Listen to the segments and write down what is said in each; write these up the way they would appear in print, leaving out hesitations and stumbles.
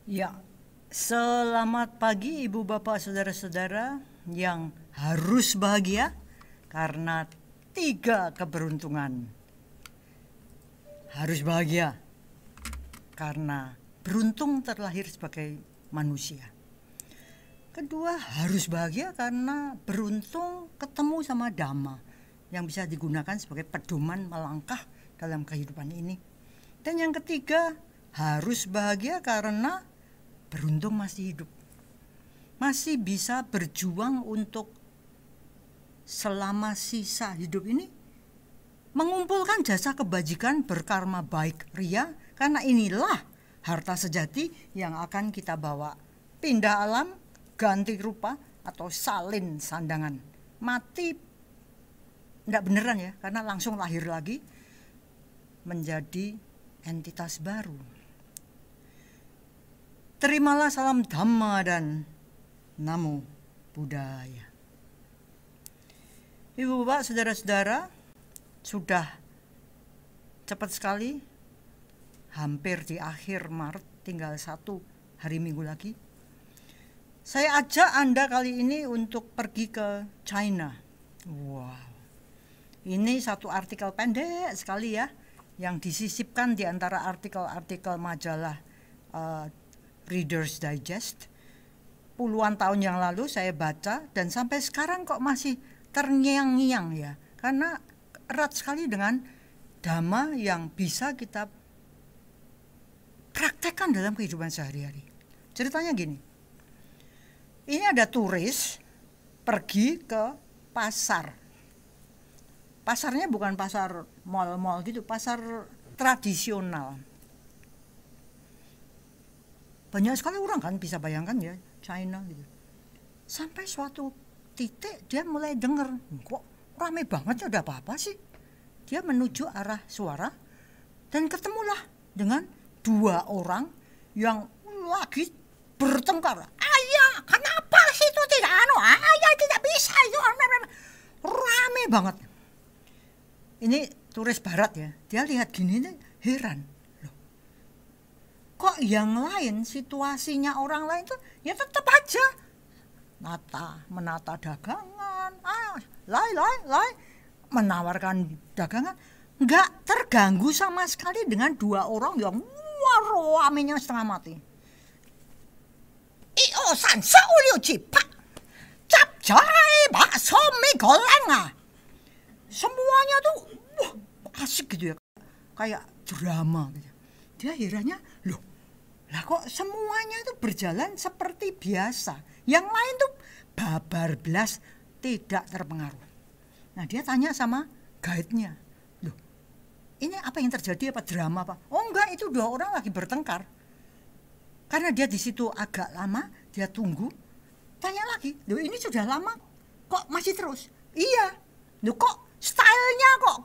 Ya, selamat pagi Ibu Bapak Saudara-saudara yang harus bahagia karena 3 keberuntungan. Harus bahagia karena beruntung terlahir sebagai manusia. Kedua, harus bahagia karena beruntung ketemu sama Dhamma yang bisa digunakan sebagai pedoman melangkah dalam kehidupan ini. Dan yang ketiga, harus bahagia karena beruntung masih hidup, masih bisa berjuang untuk selama sisa hidup ini mengumpulkan jasa kebajikan berkarma baik ria, karena inilah harta sejati yang akan kita bawa pindah alam, ganti rupa, atau salin sandangan. Mati tidak beneran ya, karena langsung lahir lagi menjadi entitas baru. Terimalah salam Dhamma dan Namo Buddhaya. Ibu bapak saudara-saudara, sudah cepat sekali, hampir di akhir Maret, tinggal 1 hari Minggu lagi. Saya ajak Anda kali ini untuk pergi ke China. Wow, ini satu artikel pendek sekali ya, yang disisipkan di antara artikel-artikel majalah Reader's Digest. Puluhan tahun yang lalu saya baca dan sampai sekarang kok masih terngiang-ngiang ya, karena erat sekali dengan Dhamma yang bisa kita praktekkan dalam kehidupan sehari-hari. Ceritanya gini, ini ada turis pergi ke pasar. Pasarnya bukan pasar mal-mal gitu, pasar tradisional. Banyak sekali orang kan, bisa bayangkan ya, China gitu. Sampai suatu titik dia mulai dengar, kok rame banget, ada apa-apa sih? Dia menuju arah suara dan ketemulah dengan 2 orang yang lagi bertengkar. Ayah, kenapa situ tidak ayah tidak bisa itu, rame banget. Ini turis barat ya, dia lihat gini nih heran. Kok yang lain, situasinya orang lain tuh ya tetap aja menata dagangan, lai, menawarkan dagangan, nggak terganggu sama sekali dengan 2 orang yang ramenya setengah mati. Iyo san liu ji pak, cap jai bakso mie goreng. Semuanya tuh asik gitu ya, kayak drama gitu. Dia herannya, loh, lah kok semuanya itu berjalan seperti biasa, yang lain tuh babar belas tidak terpengaruh. Nah dia tanya sama guide-nya, loh ini apa yang terjadi, apa drama apa? Oh enggak, itu 2 orang lagi bertengkar. Karena dia di situ agak lama, dia tunggu, tanya lagi, loh ini sudah lama kok masih terus? Iya, loh kok stylenya kok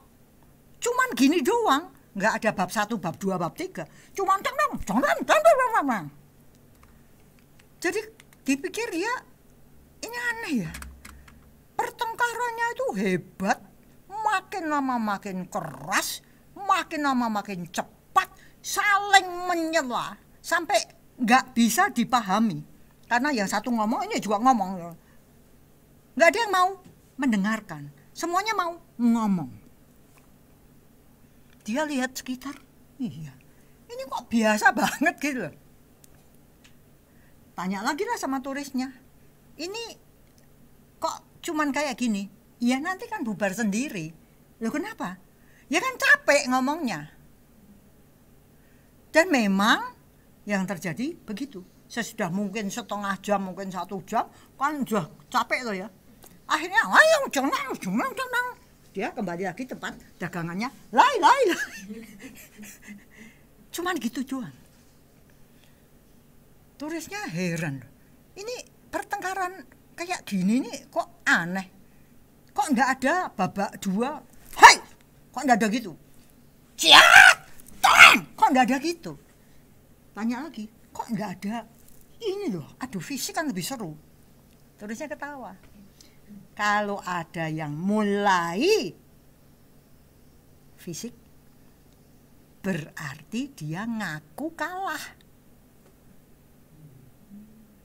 cuman gini doang, nggak ada bab 1, bab 2, bab 3, cuma jadi dipikir ya ini aneh ya, pertengkarannya itu hebat, makin lama makin keras, makin lama makin cepat, saling menyela sampai nggak bisa dipahami, karena yang satu ngomong ini juga ngomong, nggak ada yang mau mendengarkan, semuanya mau ngomong. Dia lihat sekitar, iya, ini kok biasa banget gitu loh. Tanya lagi lah sama turisnya, ini kok cuman kayak gini? Ya nanti kan bubar sendiri. Loh kenapa? Ya kan capek ngomongnya. Dan memang yang terjadi begitu. Sesudah mungkin setengah jam, mungkin 1 jam, kan udah capek loh ya. Akhirnya, ayo jangan. Dia kembali lagi tempat dagangannya, lai. Cuman gitu doang. Turisnya heran, ini pertengkaran kayak gini nih kok aneh, kok nggak ada babak 2, hai, kok nggak ada gitu, kok nggak ada gitu. Tanya lagi, kok nggak ada ini loh, aduh fisik kan lebih seru. Turisnya ketawa. Kalau ada yang mulai fisik, berarti dia ngaku kalah.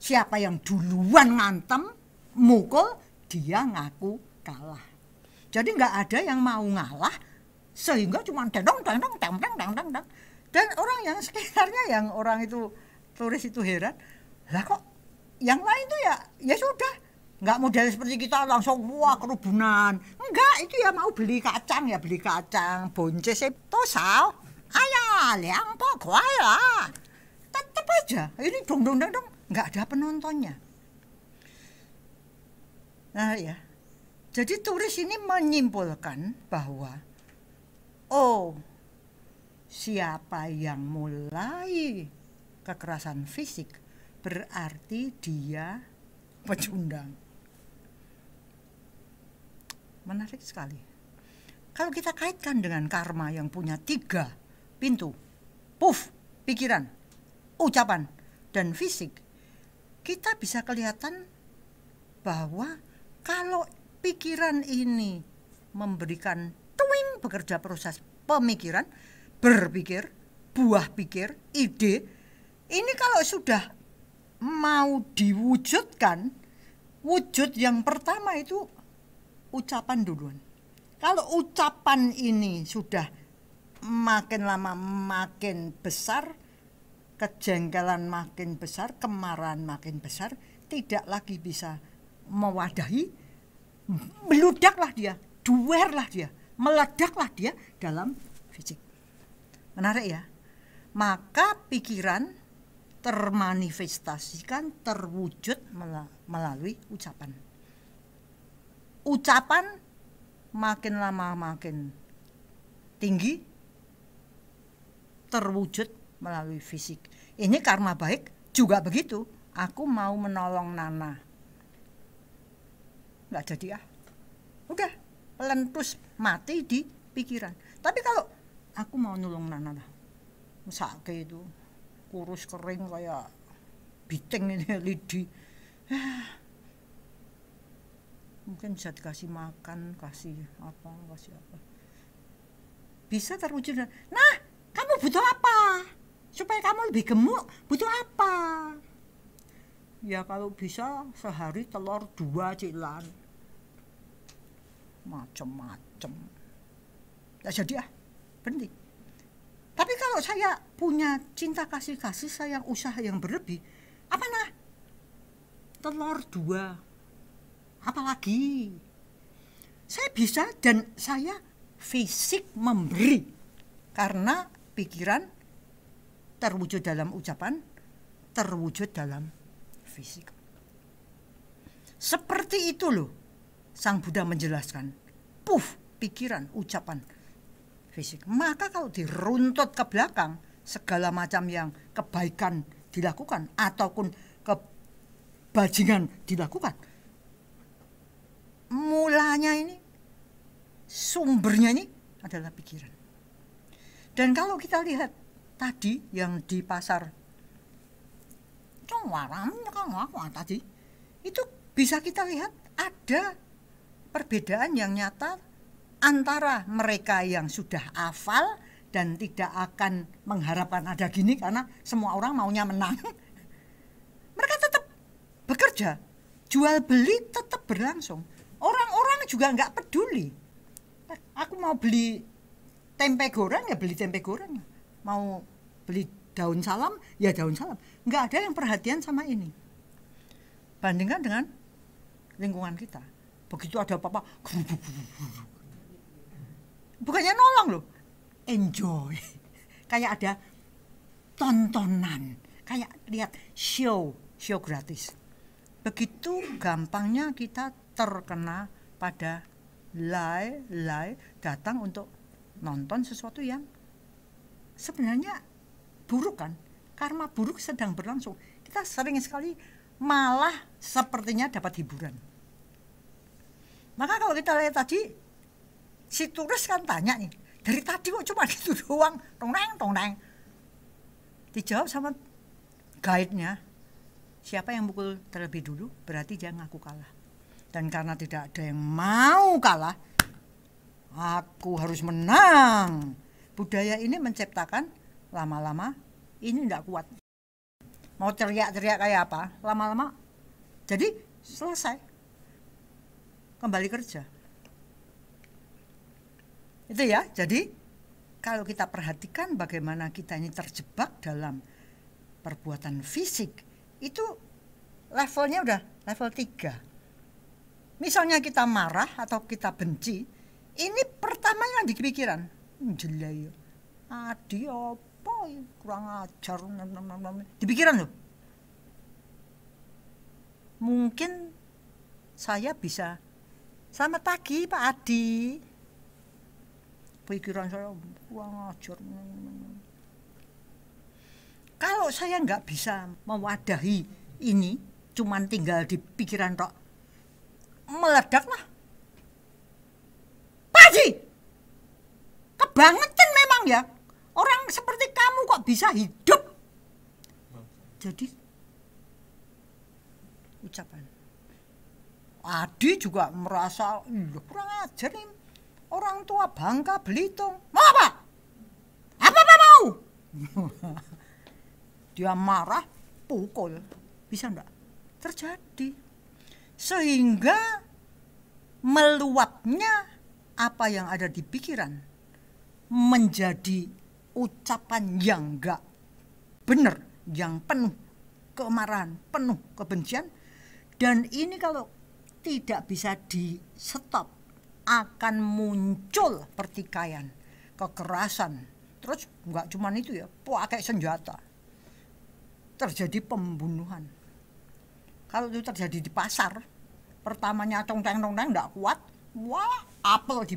Siapa yang duluan ngantem, mukul, dia ngaku kalah. Jadi nggak ada yang mau ngalah, sehingga cuma dendong. Dan orang yang sekitarnya, yang orang itu turis itu heran, lah kok yang lain tuh ya sudah, nggak model seperti kita langsung wah kerubunan. Enggak, itu ya mau beli kacang ya beli kacang, bonces itu sao, ayah liang po kuai lah, tetep aja ini dong, nggak ada penontonnya. Nah ya, jadi turis ini menyimpulkan bahwa siapa yang mulai kekerasan fisik berarti dia pecundang. Menarik sekali. Kalau kita kaitkan dengan karma yang punya 3 pintu, pikiran, ucapan, dan fisik, kita bisa kelihatan bahwa kalau pikiran ini memberikan bekerja proses pemikiran, berpikir, buah pikir, ide, ini kalau sudah mau diwujudkan, wujud yang pertama itu ucapan duluan. Kalau ucapan ini sudah makin lama makin besar, kejengkelan makin besar, kemarahan makin besar, tidak lagi bisa mewadahi, meludaklah dia, duerlah dia, meledaklah dia dalam fisik. Menarik ya? Maka pikiran termanifestasikan, terwujud melalui ucapan. Ucapan makin lama makin tinggi, terwujud melalui fisik. Ini karma baik juga begitu. Aku mau menolong Nana, nggak jadi udah pelentus mati di pikiran. Tapi kalau aku mau nolong Nana lah, mesake itu kurus kering kayak biting ini lidi, mungkin bisa dikasih makan, kasih apa, bisa terwujud. Nah, kamu butuh apa supaya kamu lebih gemuk? Butuh apa? Ya kalau bisa sehari telur 2 cilan, macem-macem. Ya jadi berhenti. Tapi kalau saya punya cinta kasih sayang, usaha yang berlebih, apa nah? Telur 2, apalagi? Saya bisa dan saya fisik memberi, karena pikiran terwujud dalam ucapan, terwujud dalam fisik. Seperti itu loh Sang Buddha menjelaskan, pikiran, ucapan, fisik. Maka kalau diruntut ke belakang, segala macam yang kebaikan dilakukan ataupun kebajingan dilakukan, mulanya ini, sumbernya ini adalah pikiran. Dan kalau kita lihat tadi yang di pasar tadi, itu bisa kita lihat ada perbedaan yang nyata antara mereka yang sudah hafal dan tidak akan mengharapkan ada gini karena semua orang maunya menang. Mereka tetap bekerja, jual beli tetap berlangsung. Orang-orang juga nggak peduli. Aku mau beli tempe goreng ya beli tempe goreng, mau beli daun salam ya daun salam. Nggak ada yang perhatian sama ini. Bandingkan dengan lingkungan kita, begitu ada apa-apa, bukannya nolong loh, enjoy, kayak ada tontonan, kayak lihat show gratis. Begitu gampangnya kita terkena pada lie datang untuk nonton sesuatu yang sebenarnya buruk kan, karma buruk sedang berlangsung. Kita sering sekali malah sepertinya dapat hiburan. Maka kalau kita lihat tadi, si turis kan tanya nih, dari tadi kok cuma gitu doang, tong-teng. Dijawab sama guide-nya, siapa yang mukul terlebih dulu berarti dia ngaku kalah. Dan karena tidak ada yang mau kalah, aku harus menang. Budaya ini menciptakan lama-lama ini tidak kuat. mau teriak-teriak kayak apa, lama-lama jadi selesai, kembali kerja. Itu ya. Jadi kalau kita perhatikan bagaimana kita ini terjebak dalam perbuatan fisik, itu levelnya udah level 3. Misalnya kita marah atau kita benci, ini pertama yang di pikiran, jelek, adi apa kurang ajar, di pikiran loh. Mungkin saya bisa, selamat pagi Pak Adi, pikiran saya kurang ajar. Kalau saya nggak bisa mewadahi ini, cuman tinggal di pikiran tok, meledak lah. Pak Adi, kebangetan memang ya, orang seperti kamu kok bisa hidup. Jadi ucapan Adi juga merasa kurang ajar nih, orang tua Bangka Belitung. Mau apa? Apa mau? Dia marah, pukul. Bisa enggak? Terjadi. Sehingga meluapnya apa yang ada di pikiran menjadi ucapan yang enggak benar, yang penuh kemarahan, penuh kebencian. Dan ini kalau tidak bisa di stop, akan muncul pertikaian, kekerasan. Terus enggak cuma itu ya, pakai senjata, terjadi pembunuhan. Kalau itu terjadi di pasar, pertamanya tong-teng-tong-teng enggak kuat, wah apel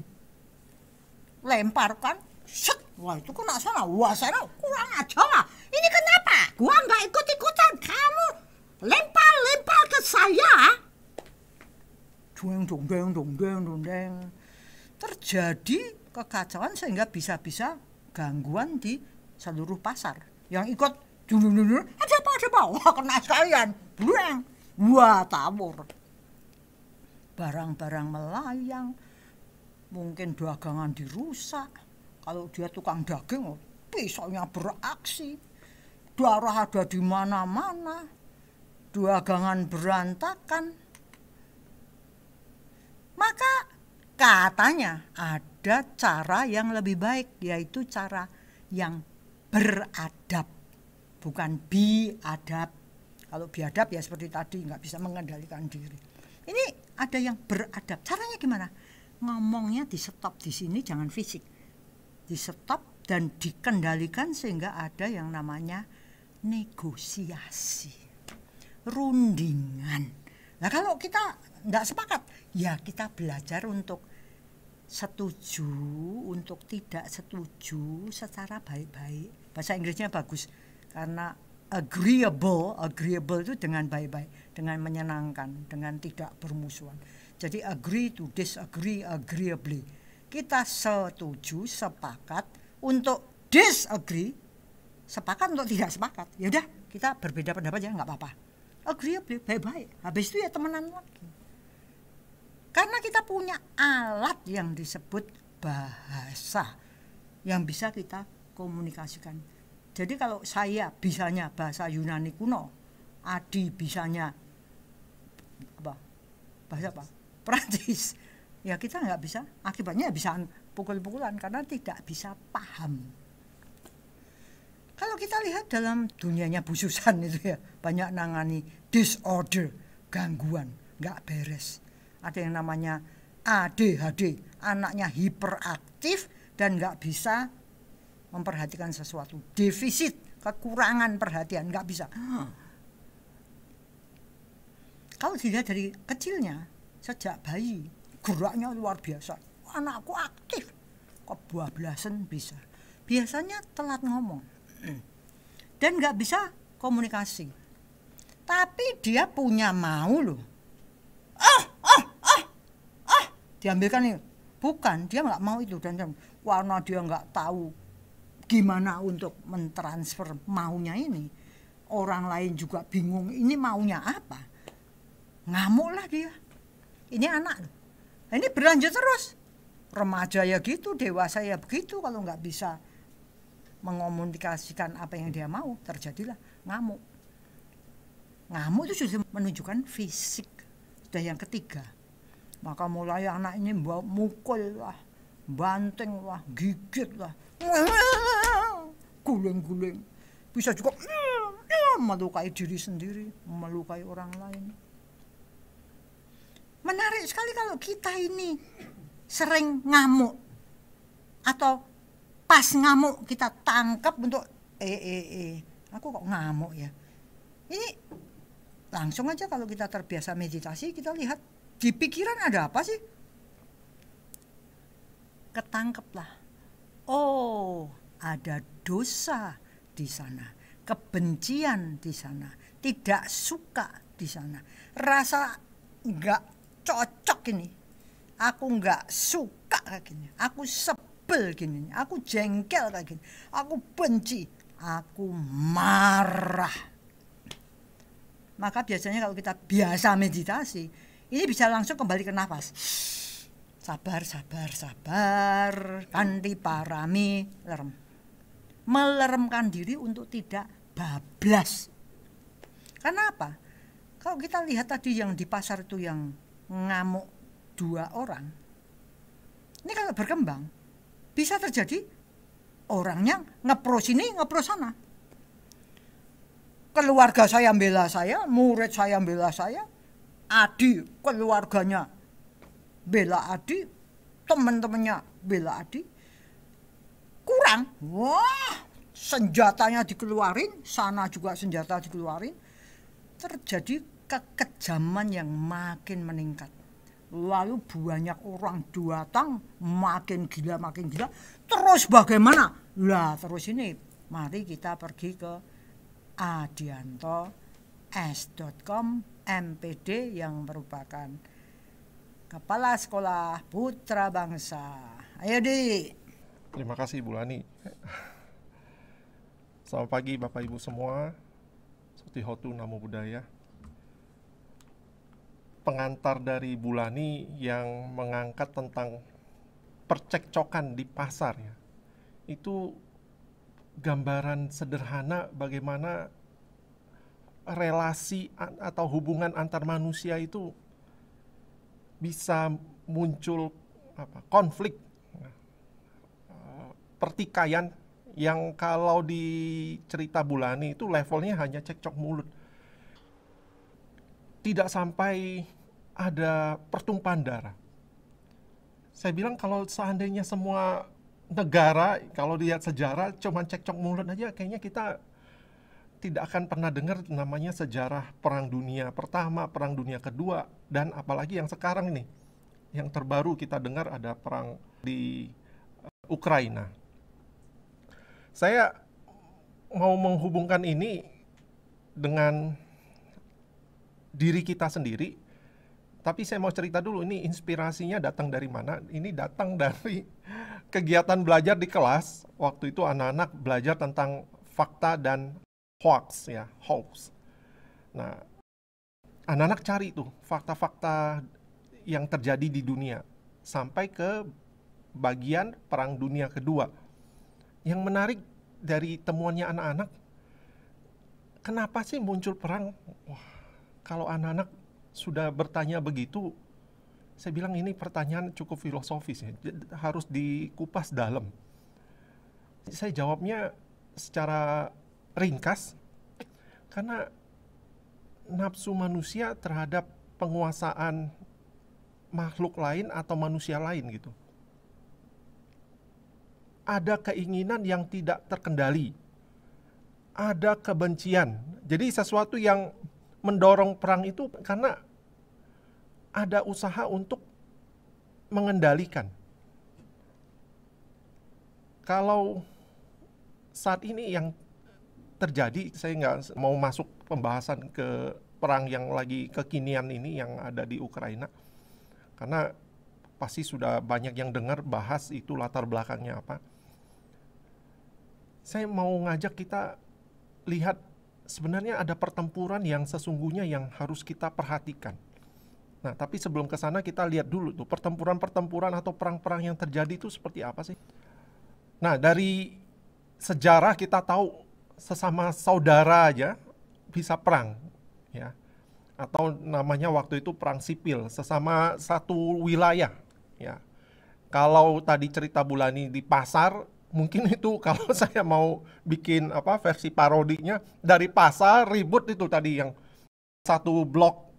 dilemparkan, set, wah itu kena sana, wah sana kurang ajar. Ini kenapa? Gua enggak ikut-ikutan, kamu lempar ke saya. Dong. Terjadi kekacauan sehingga bisa-bisa gangguan di seluruh pasar. Yang ikut dulu ada apa? Wah kena sekalian, buang, wah tawur. Barang-barang melayang, mungkin dagangan dirusak. Kalau dia tukang daging, pisaunya beraksi, darah ada di mana-mana, dagangan berantakan. Maka katanya ada cara yang lebih baik, yaitu cara yang beradab, bukan biadab. Kalau biadab ya seperti tadi, nggak bisa mengendalikan diri. Ini ada yang beradab. Caranya gimana? Ngomongnya di stop di sini, jangan fisik. Di stop dan dikendalikan sehingga ada yang namanya negosiasi, rundingan. Nah kalau kita nggak sepakat, ya kita belajar untuk setuju, untuk tidak setuju secara baik-baik. Bahasa Inggrisnya bagus, karena agreeable itu dengan baik-baik, dengan menyenangkan, dengan tidak bermusuhan. Jadi agree to disagree agreeably. Kita setuju, sepakat untuk disagree, sepakat untuk tidak sepakat. Ya udah, kita berbeda pendapat ya nggak apa-apa. Agreeably, baik-baik. Habis itu ya temenan lagi. Karena kita punya alat yang disebut bahasa yang bisa kita komunikasikan. Jadi kalau saya bisanya bahasa Yunani kuno, Adi bisanya apa? Bahasa apa? Prancis. Ya kita nggak bisa. Akibatnya bisa pukul-pukulan karena tidak bisa paham. Kalau kita lihat dalam dunianya Bu Susan itu ya, banyak nangani disorder, gangguan, nggak beres. Ada yang namanya ADHD, anaknya hiperaktif dan nggak bisa memperhatikan sesuatu. Defisit, kekurangan perhatian, nggak bisa. Kalau dilihat dari kecilnya, sejak bayi, geraknya luar biasa. Anakku aktif, kebablasan bisa. Biasanya telat ngomong. Dan nggak bisa komunikasi, tapi dia punya mau loh. Diambilkan nih, bukan dia nggak mau itu, dan karena dia nggak tahu gimana untuk mentransfer maunya ini, orang lain juga bingung ini maunya apa, ngamuklah dia. Ini anak loh, ini berlanjut terus, remaja ya gitu, dewasa ya begitu. Kalau nggak bisa mengomunikasikan apa yang dia mau, terjadilah ngamuk. Ngamuk itu sudah menunjukkan fisik. Sudah yang ketiga. Maka mulai anak ini mukul lah, banting lah, gigit lah, guling-guling. Bisa juga melukai diri sendiri, melukai orang lain. Menarik sekali kalau kita ini sering ngamuk atau pas ngamuk kita tangkap untuk aku kok ngamuk ya. Ini langsung aja kalau kita terbiasa meditasi, kita lihat di pikiran ada apa sih? Ketangkeplah. Oh, ada dosa di sana, kebencian di sana, tidak suka di sana, rasa nggak cocok ini. Aku nggak suka kayak gini, aku sebel gini, aku jengkel kayak gini, aku benci, aku marah. Maka biasanya kalau kita biasa meditasi, ini bisa langsung kembali ke nafas. Sabar, sabar, sabar, kanti parami, lerem. Meleremkan diri untuk tidak bablas. Karena apa? Kalau kita lihat tadi yang di pasar itu yang ngamuk 2 orang, ini kalau berkembang, bisa terjadi orangnya ngepros ini, ngepros sana. Keluarga saya bela saya, murid saya bela saya, Adi keluarganya bela Adi, teman-temannya bela Adi. Kurang, wah senjatanya dikeluarin, sana juga senjata dikeluarin. Terjadi kekejaman yang makin meningkat. Lalu banyak orang datang, makin gila. Terus bagaimana? Lah terus ini, mari kita pergi ke adianto.s.com MPD yang merupakan Kepala Sekolah Putra Bangsa. Ayo Di. Terima kasih Bu Lani. Selamat pagi Bapak Ibu semua. Sotihotu Namo Buddhaya. Pengantar dari Bu Lani yang mengangkat tentang percekcokan di pasar ya. Itu gambaran sederhana bagaimana relasi atau hubungan antar manusia itu bisa muncul konflik, pertikaian yang kalau di cerita Bu Lani itu levelnya hanya cekcok mulut. Tidak sampai ada pertumpahan darah. Saya bilang kalau seandainya semua negara, kalau lihat sejarah, cuman cekcok mulut aja, kayaknya kita tidak akan pernah dengar namanya sejarah Perang Dunia Pertama, Perang Dunia Kedua, dan apalagi yang sekarang ini, yang terbaru kita dengar ada perang di Ukraina. Saya mau menghubungkan ini dengan diri kita sendiri, tapi saya mau cerita dulu ini inspirasinya datang dari mana. Ini datang dari kegiatan belajar di kelas. Waktu itu anak-anak belajar tentang fakta dan hoax ya, hoax. Nah, anak-anak cari tuh fakta-fakta yang terjadi di dunia sampai ke bagian Perang Dunia Kedua. Yang menarik dari temuannya anak-anak, kenapa sih muncul perang? Wah, kalau anak-anak sudah bertanya begitu, saya bilang ini pertanyaan cukup filosofis ya, harus dikupas dalam. Saya jawabnya secara ringkas, karena nafsu manusia terhadap penguasaan makhluk lain atau manusia lain gitu. Ada keinginan yang tidak terkendali, ada kebencian. Jadi sesuatu yang mendorong perang itu karena ada usaha untuk mengendalikan. Kalau saat ini yang terjadi, saya nggak mau masuk pembahasan ke perang yang lagi kekinian ini yang ada di Ukraina, karena pasti sudah banyak yang dengar bahas itu latar belakangnya apa. Saya mau ngajak kita lihat sebenarnya ada pertempuran yang sesungguhnya yang harus kita perhatikan. Nah, tapi sebelum ke sana kita lihat dulu tuh pertempuran-pertempuran atau perang-perang yang terjadi itu seperti apa sih? Nah, dari sejarah kita tahu sesama saudara aja bisa perang. ya. Atau namanya waktu itu perang sipil sesama satu wilayah, ya. Kalau tadi cerita Bulani di pasar, mungkin itu kalau saya mau bikin versi parodinya, dari pasar ribut itu tadi yang satu blok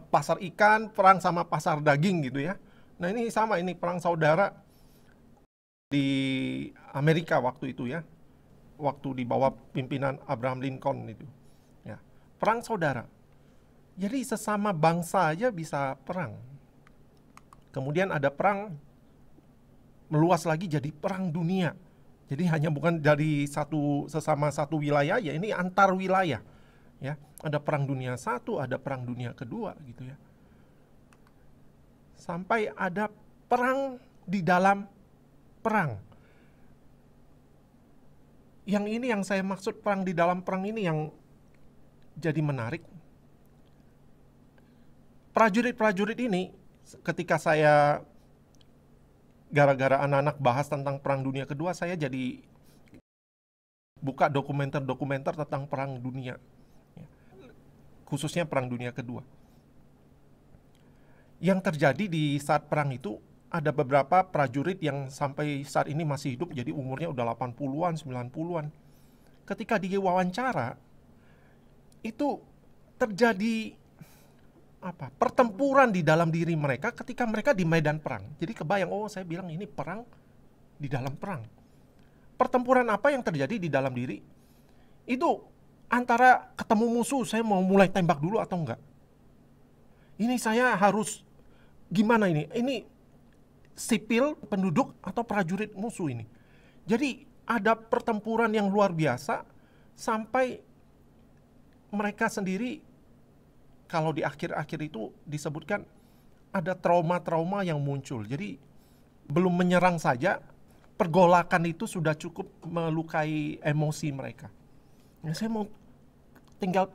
pasar ikan perang sama pasar daging gitu ya. Nah ini sama, ini perang saudara di Amerika waktu itu ya, waktu di bawah pimpinan Abraham Lincoln itu ya, perang saudara. Jadi sesama bangsa aja bisa perang. Kemudian ada perang meluas lagi jadi perang dunia. Jadi hanya bukan dari sesama satu wilayah ya, ini antar wilayah. Ya, ada perang dunia satu, ada perang dunia kedua gitu ya. Sampai ada perang di dalam perang. Yang ini yang saya maksud, perang di dalam perang ini yang jadi menarik. Prajurit-prajurit ini ketika saya gara-gara anak-anak bahas tentang Perang Dunia Kedua, saya jadi buka dokumenter-dokumenter tentang Perang Dunia, khususnya Perang Dunia Kedua. Yang terjadi di saat perang itu, ada beberapa prajurit yang sampai saat ini masih hidup, jadi umurnya udah 80-an, 90-an. Ketika diwawancara, itu terjadi pertempuran di dalam diri mereka ketika mereka di medan perang. Jadi kebayang, saya bilang ini perang di dalam perang. Pertempuran apa yang terjadi di dalam diri? Itu antara ketemu musuh, saya mau mulai tembak dulu atau enggak? Ini saya harus gimana ini? Ini sipil, penduduk, atau prajurit musuh ini? Jadi ada pertempuran yang luar biasa sampai mereka sendiri, kalau di akhir-akhir itu disebutkan ada trauma-trauma yang muncul. Jadi belum menyerang saja, pergolakan itu sudah cukup melukai emosi mereka. Nah, saya mau tinggal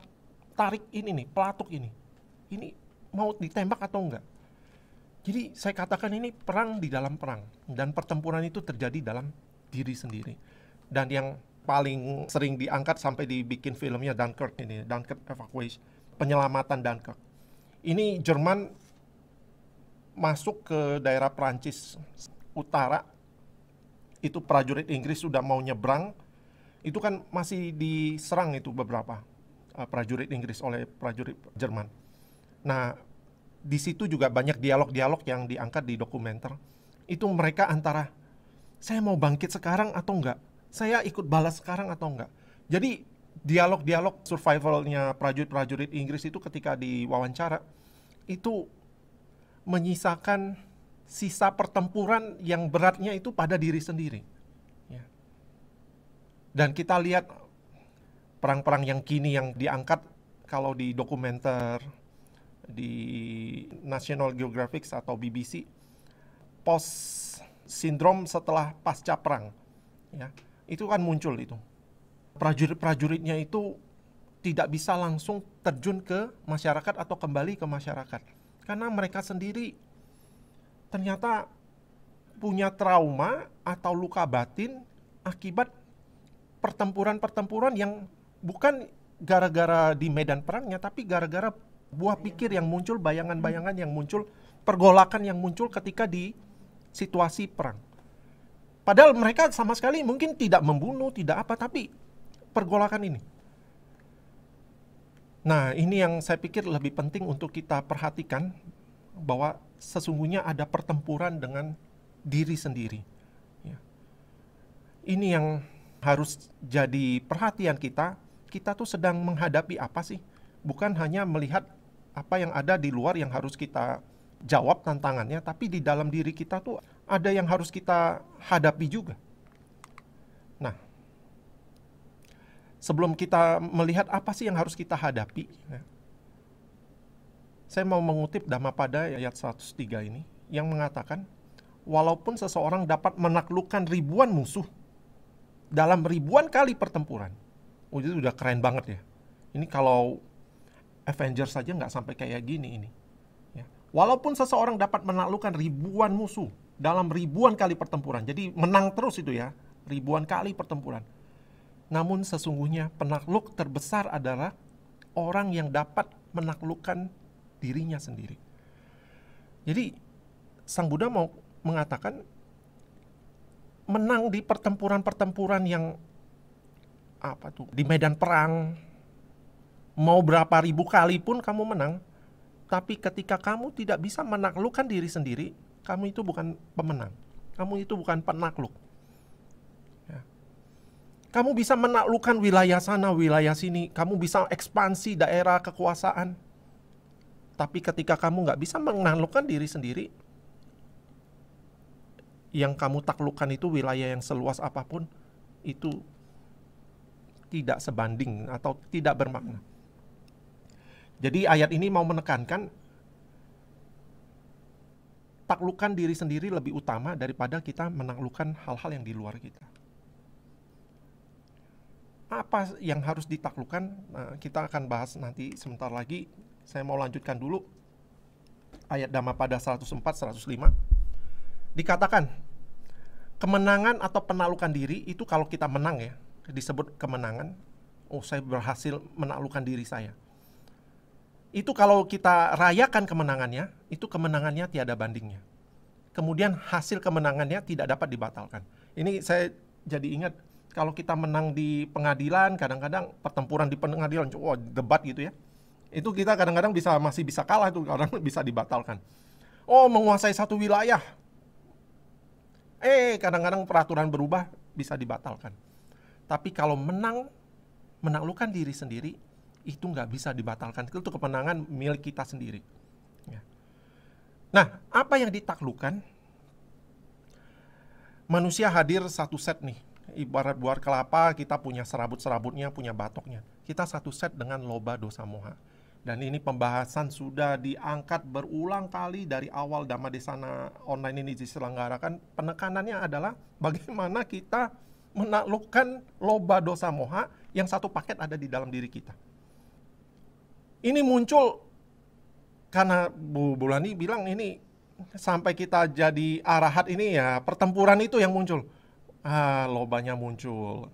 tarik ini nih, pelatuk ini. Ini mau ditembak atau enggak? Jadi saya katakan ini perang di dalam perang. Dan pertempuran itu terjadi dalam diri sendiri. Dan yang paling sering diangkat sampai dibikin filmnya Dunkirk ini, Dunkirk Evacuation, penyelamatan Dunkirk. Ini Jerman masuk ke daerah Prancis utara, itu prajurit Inggris sudah mau nyebrang, itu kan masih diserang itu beberapa prajurit Inggris oleh prajurit Jerman. Nah, di situ juga banyak dialog-dialog yang diangkat di dokumenter. Itu mereka antara, saya mau bangkit sekarang atau enggak? Saya ikut balas sekarang atau enggak? Jadi dialog-dialog survivalnya prajurit-prajurit Inggris itu ketika diwawancara, itu menyisakan sisa pertempuran yang beratnya itu pada diri sendiri. Ya. Dan kita lihat perang-perang yang kini yang diangkat kalau di dokumenter di National Geographic atau BBC, post syndrome setelah pasca perang, ya, itu kan muncul itu. Prajurit-prajuritnya itu tidak bisa langsung terjun ke masyarakat atau kembali ke masyarakat. Karena mereka sendiri ternyata punya trauma atau luka batin akibat pertempuran-pertempuran yang bukan gara-gara di medan perangnya, tapi gara-gara buah pikir yang muncul, bayangan-bayangan yang muncul, pergolakan yang muncul ketika di situasi perang. Padahal mereka sama sekali mungkin tidak membunuh, tidak apa, tapi pergolakan ini. Nah, ini yang saya pikir lebih penting untuk kita perhatikan, bahwa sesungguhnya ada pertempuran dengan diri sendiri. Ya. Ini yang harus jadi perhatian kita. Kita tuh sedang menghadapi apa sih? Bukan hanya melihat apa yang ada di luar yang harus kita jawab tantangannya, tapi di dalam diri kita tuh ada yang harus kita hadapi juga. Nah, sebelum kita melihat apa sih yang harus kita hadapi, ya, saya mau mengutip Dhammapada ayat 103 ini, yang mengatakan, walaupun seseorang dapat menaklukkan ribuan musuh dalam ribuan kali pertempuran. Itu udah keren banget ya. Ini kalau Avengers saja nggak sampai kayak gini ini. Ya. Walaupun seseorang dapat menaklukkan ribuan musuh dalam ribuan kali pertempuran. Jadi menang terus itu ya, ribuan kali pertempuran. Namun sesungguhnya penakluk terbesar adalah orang yang dapat menaklukkan dirinya sendiri. Jadi Sang Buddha mau mengatakan menang di pertempuran-pertempuran yang di medan perang, mau berapa ribu kali pun kamu menang, tapi ketika kamu tidak bisa menaklukkan diri sendiri, kamu itu bukan pemenang, kamu itu bukan penakluk. Ya. Kamu bisa menaklukkan wilayah sana, wilayah sini, kamu bisa ekspansi daerah kekuasaan, tapi ketika kamu nggak bisa menaklukkan diri sendiri, yang kamu taklukkan itu wilayah yang seluas apapun, itu tidak sebanding atau tidak bermakna. Jadi ayat ini mau menekankan taklukan diri sendiri lebih utama daripada kita menaklukkan hal-hal yang di luar kita. Apa yang harus ditaklukkan? Nah, kita akan bahas nanti sebentar lagi. Saya mau lanjutkan dulu ayat Dhammapada 104-105. Dikatakan kemenangan atau penaklukan diri itu kalau kita menang ya, disebut kemenangan. Oh, saya berhasil menaklukkan diri saya. Itu kalau kita rayakan kemenangannya, itu kemenangannya tiada bandingnya. Kemudian hasil kemenangannya tidak dapat dibatalkan. Ini saya jadi ingat, kalau kita menang di pengadilan, kadang-kadang pertempuran di pengadilan, debat gitu ya. Itu kita kadang-kadang masih bisa kalah, itu kadang bisa dibatalkan. Oh, menguasai satu wilayah. Kadang-kadang peraturan berubah, bisa dibatalkan. Tapi kalau menaklukkan diri sendiri, itu nggak bisa dibatalkan. Itu kemenangan milik kita sendiri. Ya. Nah, apa yang ditaklukkan? Manusia hadir satu set nih. Ibarat buah kelapa, kita punya serabut-serabutnya, punya batoknya. Kita satu set dengan loba dosa moha. Dan ini pembahasan sudah diangkat berulang kali dari awal Dhammadesana online ini diselenggarakan. Penekanannya adalah bagaimana kita menaklukkan loba dosa moha yang satu paket ada di dalam diri kita. Ini muncul karena Bu Bulani bilang ini sampai kita jadi arahat ini ya pertempuran itu yang muncul. Lobanya muncul,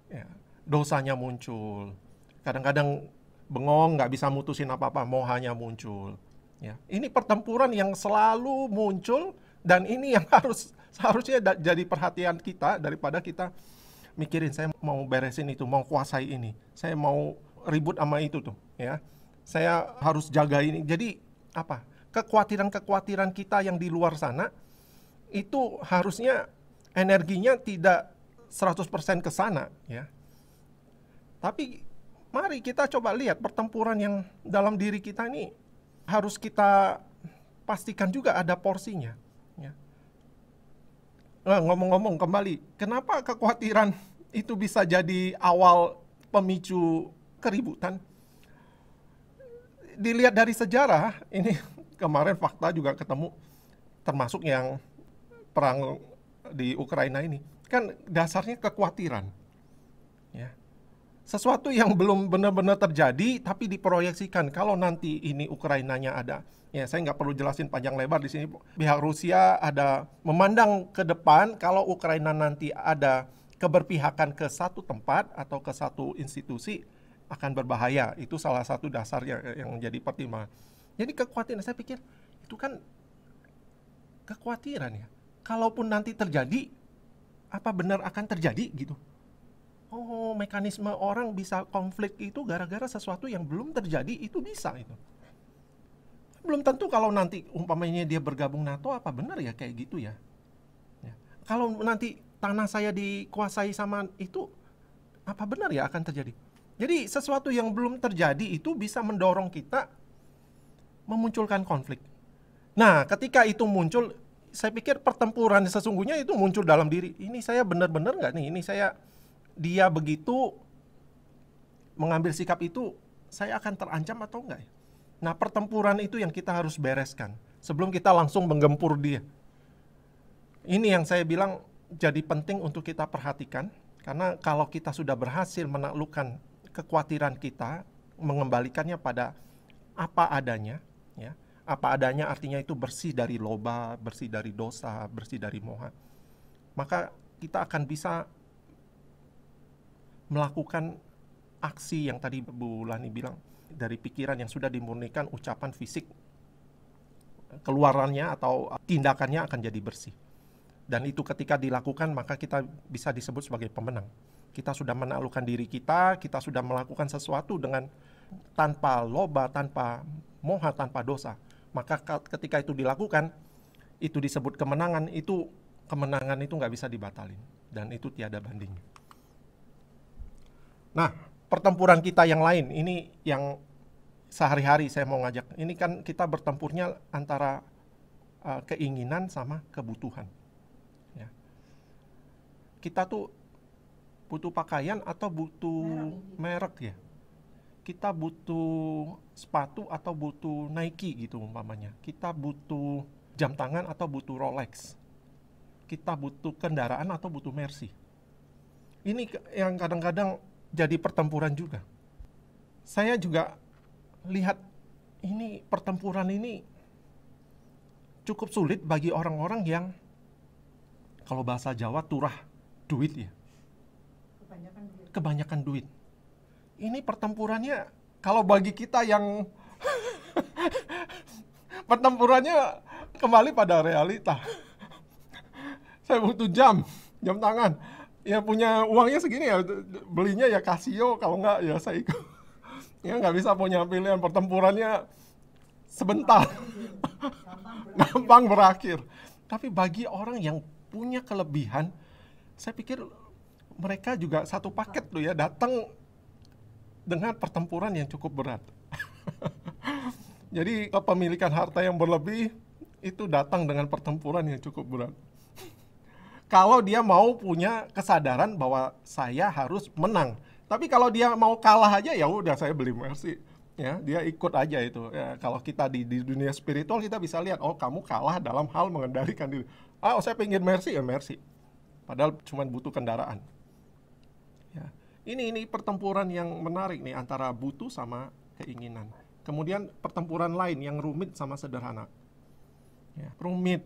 ya, dosanya muncul. Kadang-kadang bengong nggak bisa mutusin apa-apa, mohanya muncul. Ya, ini pertempuran yang selalu muncul dan ini yang seharusnya jadi perhatian kita daripada kita mikirin saya mau beresin itu, mau kuasai ini, saya mau ribut sama itu tuh, ya. Saya harus jaga ini. Jadi apa? Kekhawatiran-kekhawatiran kita yang di luar sana itu harusnya energinya tidak 100% ke sana, ya. Tapi mari kita coba lihat pertempuran yang dalam diri kita ini harus kita pastikan juga ada porsinya, ya. Nah, ngomong-ngomong kembali, kenapa kekhawatiran itu bisa jadi awal pemicu keributan? Dilihat dari sejarah, ini kemarin fakta juga ketemu, termasuk yang perang di Ukraina ini, kan dasarnya kekhawatiran. Ya. Sesuatu yang belum benar-benar terjadi, tapi diproyeksikan, kalau nanti ini Ukrainanya ada, ya saya nggak perlu jelasin panjang lebar di sini, pihak Rusia ada memandang ke depan, kalau Ukraina nanti ada keberpihakan ke satu tempat atau ke satu institusi, akan berbahaya. Itu salah satu dasarnya yang menjadi pertimbangan. Jadi kekhawatiran, saya pikir itu kan kekhawatiran ya. Kalaupun nanti terjadi, apa benar akan terjadi gitu? Oh, mekanisme orang bisa konflik itu gara-gara sesuatu yang belum terjadi, itu bisa itu. Belum tentu kalau nanti umpamanya dia bergabung NATO, apa benar ya kayak gitu ya? Ya. Kalau nanti tanah saya dikuasai sama itu, apa benar ya akan terjadi? Jadi sesuatu yang belum terjadi itu bisa mendorong kita memunculkan konflik. Nah, ketika itu muncul, saya pikir pertempuran sesungguhnya itu muncul dalam diri. Ini saya benar-benar nggak nih? Ini dia begitu mengambil sikap itu, saya akan terancam atau enggak? Nah, pertempuran itu yang kita harus bereskan sebelum kita langsung menggempur dia. Ini yang saya bilang jadi penting untuk kita perhatikan, karena kalau kita sudah berhasil menaklukkan kekhawatiran kita, mengembalikannya pada apa adanya, ya. Apa adanya artinya itu bersih dari loba, bersih dari dosa, bersih dari moha. Maka kita akan bisa melakukan aksi yang tadi Bu Lani bilang, dari pikiran yang sudah dimurnikan, ucapan fisik, keluarannya atau tindakannya akan jadi bersih. Dan itu ketika dilakukan maka kita bisa disebut sebagai pemenang. Kita sudah menaklukkan diri kita sudah melakukan sesuatu dengan tanpa loba, tanpa moha, tanpa dosa. Maka ketika itu dilakukan, itu disebut kemenangan, kemenangan itu nggak bisa dibatalin. Dan itu tiada banding. Nah, pertempuran kita yang lain, ini yang sehari-hari saya mau ngajak. Ini kan kita bertempurnya antara keinginan sama kebutuhan. Ya. Kita tuh butuh pakaian atau butuh merek ya. Kita butuh sepatu atau butuh Nike gitu umpamanya. Kita butuh jam tangan atau butuh Rolex. Kita butuh kendaraan atau butuh Mercy. Ini yang kadang-kadang jadi pertempuran juga. Saya juga lihat ini pertempuran ini cukup sulit bagi orang-orang yang kalau bahasa Jawa turah duit ya. Kebanyakan duit. Ini pertempurannya kalau bagi kita yang pertempurannya kembali pada realita. Saya butuh jam tangan. Ya punya uangnya segini ya, belinya ya Casio, kalau enggak ya Seiko. Ya nggak bisa punya pilihan, pertempurannya sebentar. Gampang berakhir. Tapi bagi orang yang punya kelebihan, saya pikir mereka juga satu paket tuh ya, datang dengan pertempuran yang cukup berat. Jadi kepemilikan harta yang berlebih itu datang dengan pertempuran yang cukup berat. Kalau dia mau punya kesadaran bahwa saya harus menang. Tapi kalau dia mau kalah aja ya udah saya beli Mercy. Ya, dia ikut aja itu. Ya, kalau kita di dunia spiritual kita bisa lihat, oh kamu kalah dalam hal mengendalikan diri. Oh saya pengen Mercy ya Mercy. Padahal cuma butuh kendaraan. Ya. Ini pertempuran yang menarik nih antara butuh sama keinginan. Kemudian pertempuran lain yang rumit sama sederhana. Ya, rumit.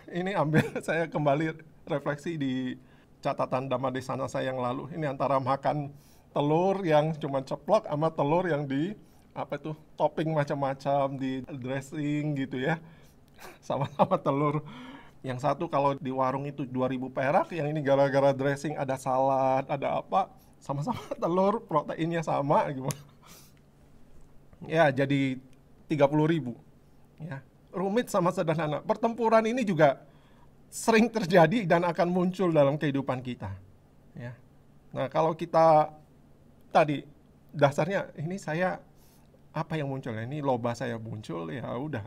Ini saya kembali refleksi di catatan Dhamma Desana saya yang lalu. Ini antara makan telur yang cuma ceplok sama telur yang di topping macam-macam, di dressing gitu ya. Sama-sama telur. Yang satu kalau di warung itu 2.000 perak, yang ini gara-gara dressing ada salad, ada apa, sama-sama telur, proteinnya sama gitu. Ya, jadi 30.000. Ya. Rumit sama sederhana. Pertempuran ini juga sering terjadi dan akan muncul dalam kehidupan kita. Ya. Nah, kalau kita tadi dasarnya ini saya apa yang muncul? Ini loba saya muncul, ya udah.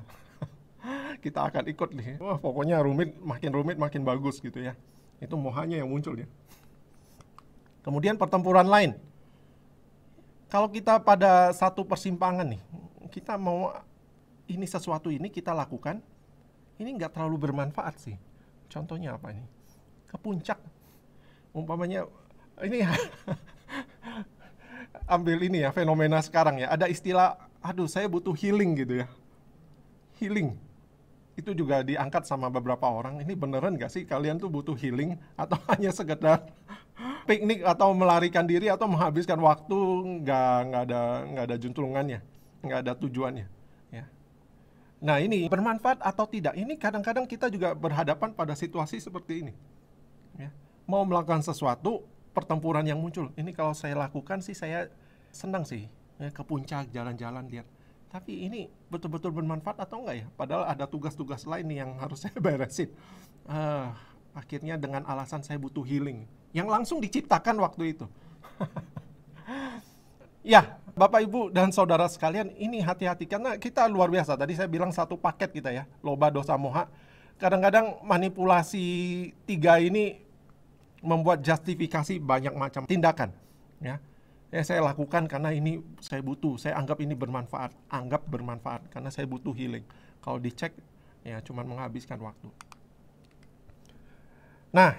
Kita akan ikut nih. Wah, pokoknya rumit makin bagus gitu ya. Itu mohanya yang muncul ya. Kemudian pertempuran lain. Kalau kita pada satu persimpangan nih, kita mau ini sesuatu ini kita lakukan, ini nggak terlalu bermanfaat sih. Contohnya apa ini? Ke puncak. Umpamanya, ini ambil ini ya, fenomena sekarang ya. Ada istilah, aduh saya butuh healing gitu ya. Healing. Itu juga diangkat sama beberapa orang. Ini beneran nggak sih kalian tuh butuh healing? Atau hanya sekedar piknik atau melarikan diri atau menghabiskan waktu nggak ada juntrungannya, nggak ada tujuannya. Ya. Nah ini bermanfaat atau tidak, ini kadang-kadang kita juga berhadapan pada situasi seperti ini. Ya. Mau melakukan sesuatu, pertempuran yang muncul. Ini kalau saya lakukan sih saya senang sih, ya, ke puncak, jalan-jalan, lihat. Tapi ini betul-betul bermanfaat atau enggak ya? Padahal ada tugas-tugas lain nih yang harus saya beresin. Akhirnya dengan alasan saya butuh healing, yang langsung diciptakan waktu itu. Ya, Bapak, Ibu, dan Saudara sekalian, ini hati-hati karena kita luar biasa. Tadi saya bilang satu paket kita ya, loba, dosa, moha. Kadang-kadang manipulasi tiga ini membuat justifikasi banyak macam tindakan. Ya, saya lakukan karena ini saya butuh, saya anggap ini bermanfaat. Anggap bermanfaat karena saya butuh healing. Kalau dicek, ya cuma menghabiskan waktu. Nah,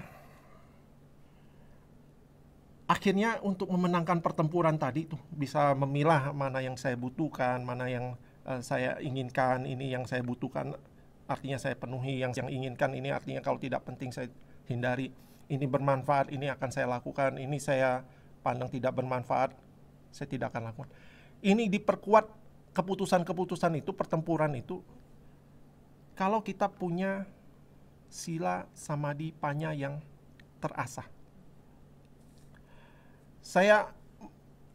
akhirnya untuk memenangkan pertempuran tadi tuh bisa memilah mana yang saya butuhkan, mana yang saya inginkan, ini yang saya butuhkan artinya saya penuhi, yang inginkan ini artinya kalau tidak penting saya hindari, ini bermanfaat, ini akan saya lakukan, ini saya pandang tidak bermanfaat, saya tidak akan lakukan. Ini diperkuat keputusan-keputusan itu, pertempuran itu, kalau kita punya sila samadhi panya yang terasah. Saya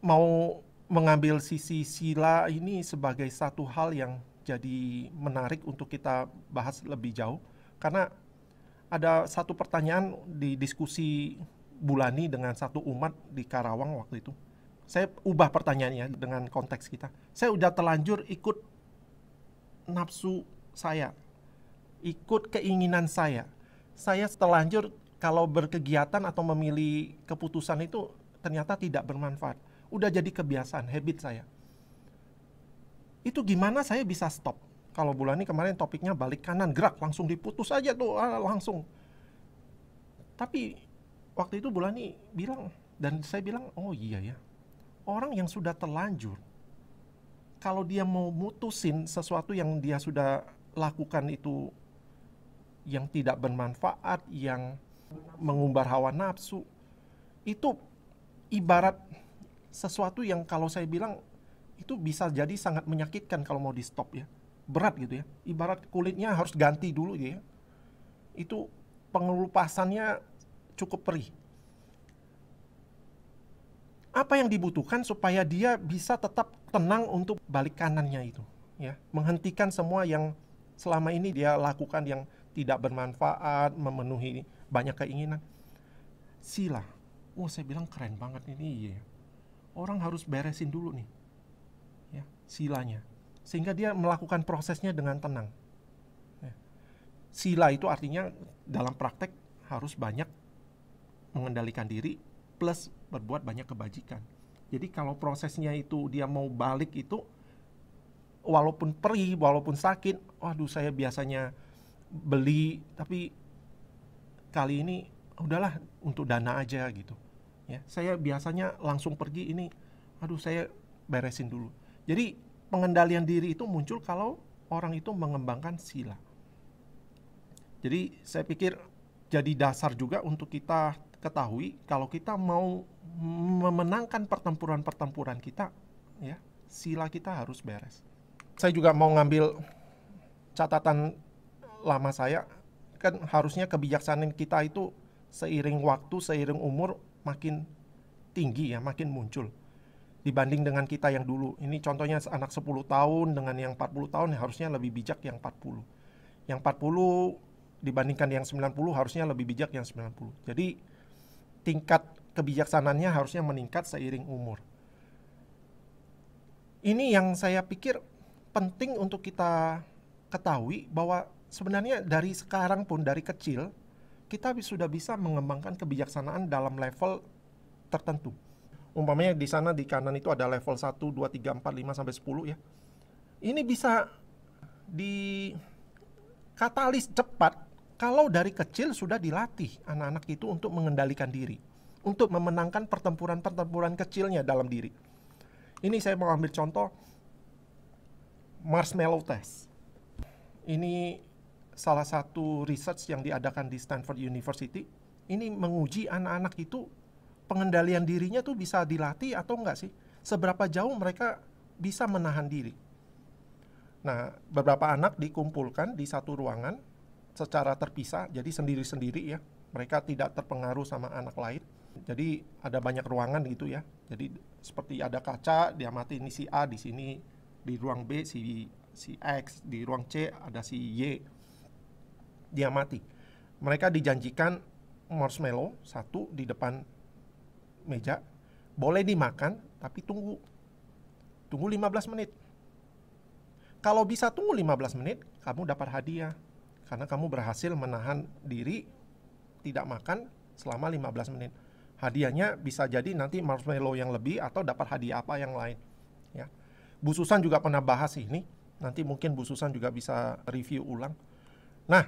mau mengambil sisi sila ini sebagai satu hal yang jadi menarik untuk kita bahas lebih jauh, karena ada satu pertanyaan di diskusi Bulani dengan satu umat di Karawang waktu itu. Saya ubah pertanyaannya dengan konteks kita. Saya udah terlanjur ikut nafsu saya, ikut keinginan saya. Saya terlanjur kalau berkegiatan atau memilih keputusan itu ternyata tidak bermanfaat. Udah jadi kebiasaan, habit saya. Itu gimana saya bisa stop? Kalau bulan ini kemarin topiknya balik kanan, gerak, langsung diputus aja tuh, langsung. Tapi waktu itu bulan ini bilang, dan saya bilang, oh iya ya, orang yang sudah terlanjur, kalau dia mau mutusin sesuatu yang dia sudah lakukan itu yang tidak bermanfaat, yang mengumbar hawa nafsu, itu ibarat sesuatu yang kalau saya bilang itu bisa jadi sangat menyakitkan kalau mau di stop ya, berat gitu ya, ibarat kulitnya harus ganti dulu ya, itu pengelupasannya cukup perih. Apa yang dibutuhkan supaya dia bisa tetap tenang untuk balik kanannya itu ya, menghentikan semua yang selama ini dia lakukan yang tidak bermanfaat, memenuhi banyak keinginan. Sila, saya bilang keren banget ini ya. Orang harus beresin dulu nih ya, silanya, sehingga dia melakukan prosesnya dengan tenang ya. Sila itu artinya dalam praktek harus banyak mengendalikan diri plus berbuat banyak kebajikan. Jadi kalau prosesnya itu dia mau balik itu walaupun perih, walaupun sakit, waduh saya biasanya beli tapi kali ini udahlah untuk dana aja gitu ya. Saya biasanya langsung pergi ini, aduh saya beresin dulu. Jadi pengendalian diri itu muncul kalau orang itu mengembangkan sila. Jadi saya pikir jadi dasar juga untuk kita ketahui kalau kita mau memenangkan pertempuran-pertempuran kita ya, sila kita harus beres. Saya juga mau ngambil catatan lama saya, kan harusnya kebijaksanaan kita itu seiring waktu, seiring umur makin tinggi ya, makin muncul dibanding dengan kita yang dulu. Ini contohnya anak 10 tahun dengan yang 40 tahun harusnya lebih bijak yang 40. Yang 40 dibandingkan yang 90 harusnya lebih bijak yang 90. Jadi tingkat kebijaksanaannya harusnya meningkat seiring umur. Ini yang saya pikir penting untuk kita ketahui bahwa sebenarnya dari sekarang pun, dari kecil kita sudah bisa mengembangkan kebijaksanaan dalam level tertentu. Umpamanya di sana di kanan itu ada level 1, 2, 3, 4, 5 sampai 10 ya. Ini bisa dikatalis cepat kalau dari kecil sudah dilatih anak-anak itu untuk mengendalikan diri, untuk memenangkan pertempuran-pertempuran kecilnya dalam diri. Ini saya mau ambil contoh marshmallow test. Ini salah satu research yang diadakan di Stanford University. Ini menguji anak-anak itu pengendalian dirinya tuh bisa dilatih atau enggak sih? Seberapa jauh mereka bisa menahan diri. Nah, beberapa anak dikumpulkan di satu ruangan secara terpisah, jadi sendiri-sendiri ya. Mereka tidak terpengaruh sama anak lain. Jadi ada banyak ruangan gitu ya. Jadi seperti ada kaca, diamati ini si A di sini, di ruang B si X, di ruang C ada si Y. Diamati. Mereka dijanjikan marshmallow satu di depan meja, boleh dimakan tapi tunggu 15 menit. Kalau bisa tunggu 15 menit, kamu dapat hadiah karena kamu berhasil menahan diri tidak makan selama 15 menit. Hadiahnya bisa jadi nanti marshmallow yang lebih atau dapat hadiah apa yang lain ya. Bu Susan juga pernah bahas ini, nanti mungkin Bu Susan juga bisa review ulang. Nah,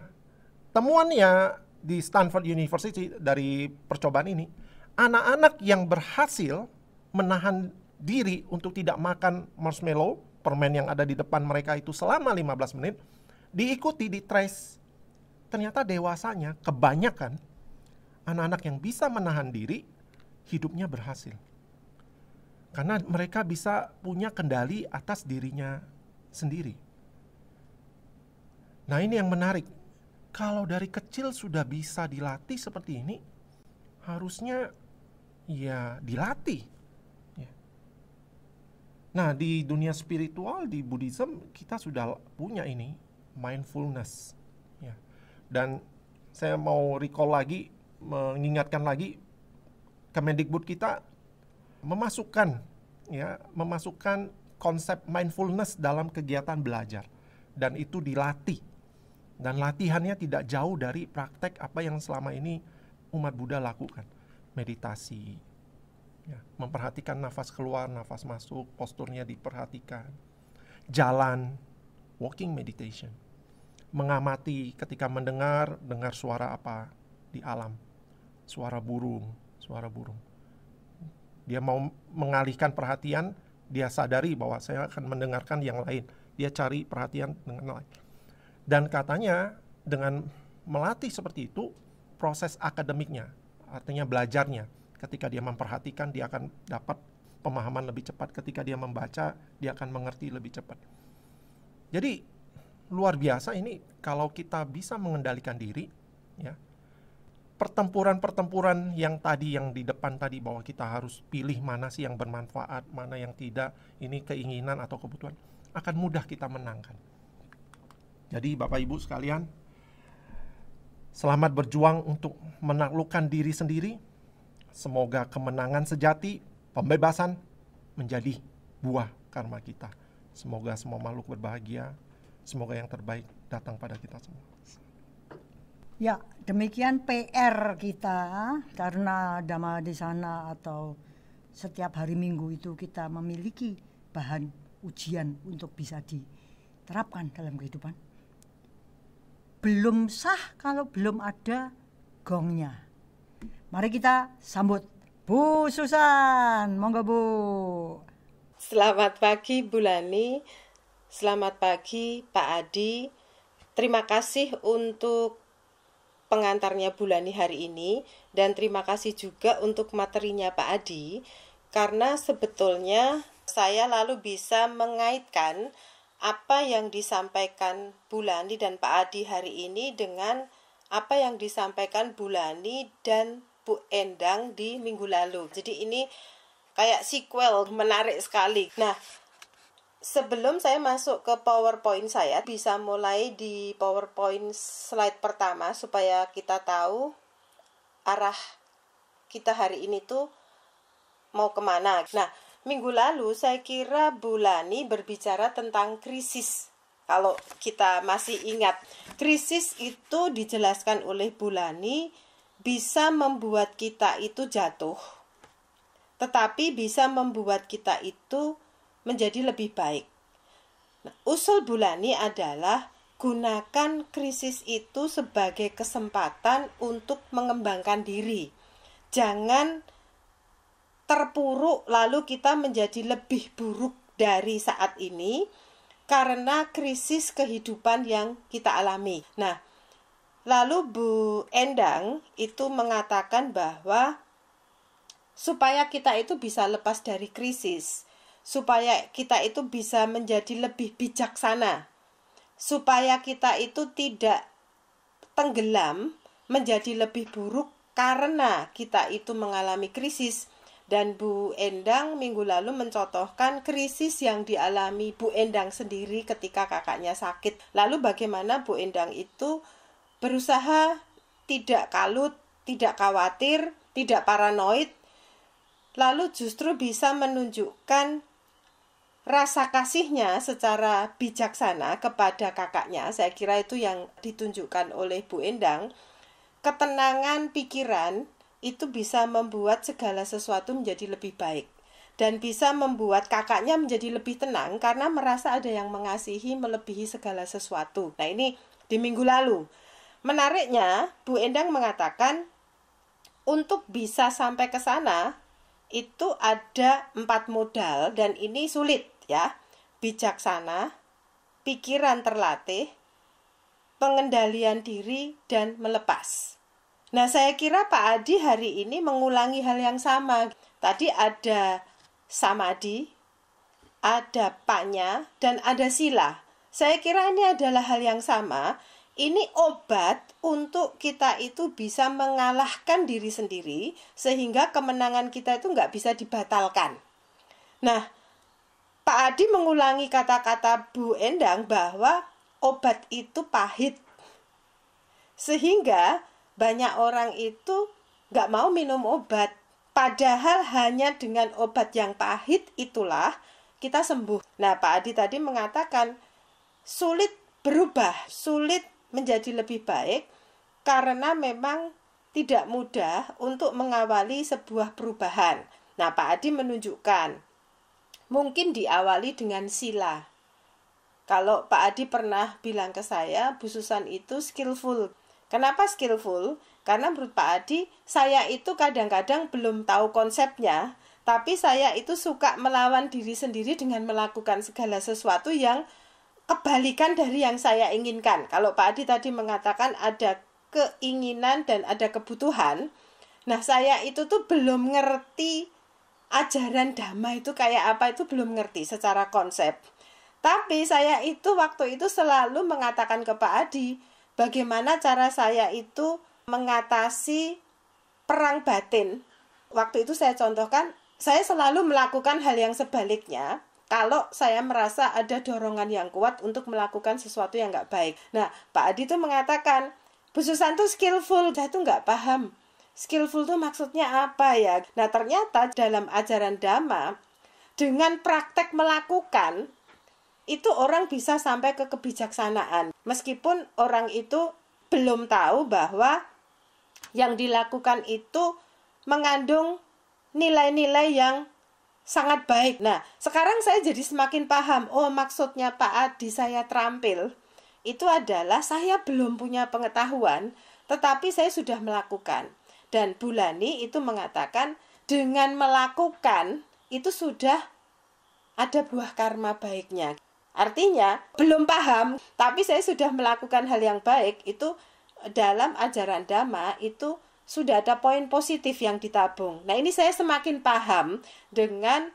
temuannya di Stanford University dari percobaan ini, anak-anak yang berhasil menahan diri untuk tidak makan marshmallow, permen yang ada di depan mereka itu selama 15 menit, diikuti, di trace, ternyata dewasanya kebanyakan anak-anak yang bisa menahan diri, hidupnya berhasil. Karena mereka bisa punya kendali atas dirinya sendiri. Nah, ini yang menarik. Kalau dari kecil sudah bisa dilatih seperti ini, harusnya ya dilatih. Ya. Nah, di dunia spiritual, di Buddhism, kita sudah punya ini, mindfulness. Ya. Dan saya mau recall lagi, mengingatkan lagi, Kemendikbud kita memasukkan konsep mindfulness dalam kegiatan belajar, dan itu dilatih, dan latihannya tidak jauh dari praktek apa yang selama ini umat Buddha lakukan, meditasi, ya, memperhatikan nafas keluar, nafas masuk, posturnya diperhatikan, jalan, walking meditation, mengamati ketika dengar suara apa di alam, suara burung. Dia mau mengalihkan perhatian, dia sadari bahwa saya akan mendengarkan yang lain. Dia cari perhatian dengan lain. Dan katanya dengan melatih seperti itu, proses akademiknya, artinya belajarnya, ketika dia memperhatikan, dia akan dapat pemahaman lebih cepat. Ketika dia membaca, dia akan mengerti lebih cepat. Jadi luar biasa ini kalau kita bisa mengendalikan diri, ya. Pertempuran-pertempuran yang di depan tadi, bahwa kita harus pilih mana sih yang bermanfaat, mana yang tidak, ini keinginan atau kebutuhan, akan mudah kita menangkan. Jadi Bapak Ibu sekalian, selamat berjuang untuk menaklukkan diri sendiri. Semoga kemenangan sejati, pembebasan menjadi buah karma kita. Semoga semua makhluk berbahagia. Semoga yang terbaik datang pada kita semua. Ya, demikian PR kita, karena Dhamma Desana atau setiap hari Minggu itu kita memiliki bahan ujian untuk bisa diterapkan dalam kehidupan. Belum sah kalau belum ada gongnya. Mari kita sambut Bu Susan, monggo Bu. Selamat pagi Bu Lani, selamat pagi Pak Adi. Terima kasih untuk pengantarnya Bu Lani hari ini, dan terima kasih juga untuk materinya Pak Adi, karena sebetulnya saya lalu bisa mengaitkan apa yang disampaikan Bu Lani dan Pak Adi hari ini dengan apa yang disampaikan Bu Lani dan Bu Endang di minggu lalu. Jadi ini kayak sequel, menarik sekali. Nah, sebelum saya masuk ke PowerPoint, saya bisa mulai di PowerPoint slide pertama supaya kita tahu arah kita hari ini tuh mau kemana. Nah, minggu lalu saya kira Bu Lani berbicara tentang krisis. Kalau kita masih ingat, krisis itu dijelaskan oleh Bu Lani bisa membuat kita itu jatuh, tetapi bisa membuat kita itu menjadi lebih baik. Nah, usul Bu Lani adalah gunakan krisis itu sebagai kesempatan untuk mengembangkan diri. Jangan terpuruk lalu kita menjadi lebih buruk dari saat ini karena krisis kehidupan yang kita alami. Nah, lalu Bu Endang itu mengatakan bahwa supaya kita itu bisa lepas dari krisis, supaya kita itu bisa menjadi lebih bijaksana, supaya kita itu tidak tenggelam menjadi lebih buruk karena kita itu mengalami krisis. Dan Bu Endang minggu lalu mencontohkan krisis yang dialami Bu Endang sendiri ketika kakaknya sakit. Lalu bagaimana Bu Endang itu berusaha tidak kalut, tidak khawatir, tidak paranoid, lalu justru bisa menunjukkan rasa kasihnya secara bijaksana kepada kakaknya. Saya kira itu yang ditunjukkan oleh Bu Endang. Ketenangan pikiran itu bisa membuat segala sesuatu menjadi lebih baik, dan bisa membuat kakaknya menjadi lebih tenang karena merasa ada yang mengasihi melebihi segala sesuatu. Nah, ini di minggu lalu. Menariknya, Bu Endang mengatakan untuk bisa sampai ke sana itu ada 4 modal, dan ini sulit ya. Bijaksana, pikiran terlatih, pengendalian diri, dan melepas. Nah, saya kira Pak Adi hari ini mengulangi hal yang sama. Tadi ada samadhi, ada panya, dan ada sila. Saya kira ini adalah hal yang sama. Ini obat untuk kita itu bisa mengalahkan diri sendiri, sehingga kemenangan kita itu nggak bisa dibatalkan. Nah, Pak Adi mengulangi kata-kata Bu Endang bahwa obat itu pahit. Sehingga banyak orang itu nggak mau minum obat. Padahal hanya dengan obat yang pahit itulah kita sembuh. Nah, Pak Adi tadi mengatakan sulit berubah, sulit menjadi lebih baik karena memang tidak mudah untuk mengawali sebuah perubahan. Nah, Pak Adi menunjukkan mungkin diawali dengan sila. Kalau Pak Adi pernah bilang ke saya, Bu Susan itu skillful. Kenapa skillful? Karena menurut Pak Adi, saya itu kadang-kadang belum tahu konsepnya, tapi saya itu suka melawan diri sendiri dengan melakukan segala sesuatu yang kebalikan dari yang saya inginkan. Kalau Pak Adi tadi mengatakan ada keinginan dan ada kebutuhan, nah saya itu tuh belum ngerti ajaran Dhamma itu kayak apa, itu belum ngerti secara konsep. Tapi saya itu waktu itu selalu mengatakan ke Pak Adi, bagaimana cara saya itu mengatasi perang batin. Waktu itu saya contohkan, saya selalu melakukan hal yang sebaliknya. Kalau saya merasa ada dorongan yang kuat untuk melakukan sesuatu yang nggak baik. Nah, Pak Adi tuh mengatakan, Bu Susan tuh skillful. Saya tuh nggak paham. Skillful tuh maksudnya apa ya? Nah, ternyata dalam ajaran Dhamma, dengan praktek melakukan, itu orang bisa sampai ke kebijaksanaan. Meskipun orang itu belum tahu bahwa yang dilakukan itu mengandung nilai-nilai yang sangat baik. Nah, sekarang saya jadi semakin paham. Oh, maksudnya Pak Adi saya terampil itu adalah saya belum punya pengetahuan, tetapi saya sudah melakukan. Dan Bulani itu mengatakan dengan melakukan itu sudah ada buah karma baiknya. Artinya, belum paham, tapi saya sudah melakukan hal yang baik. Itu dalam ajaran Dhamma itu sudah ada poin positif yang ditabung. Nah, ini saya semakin paham dengan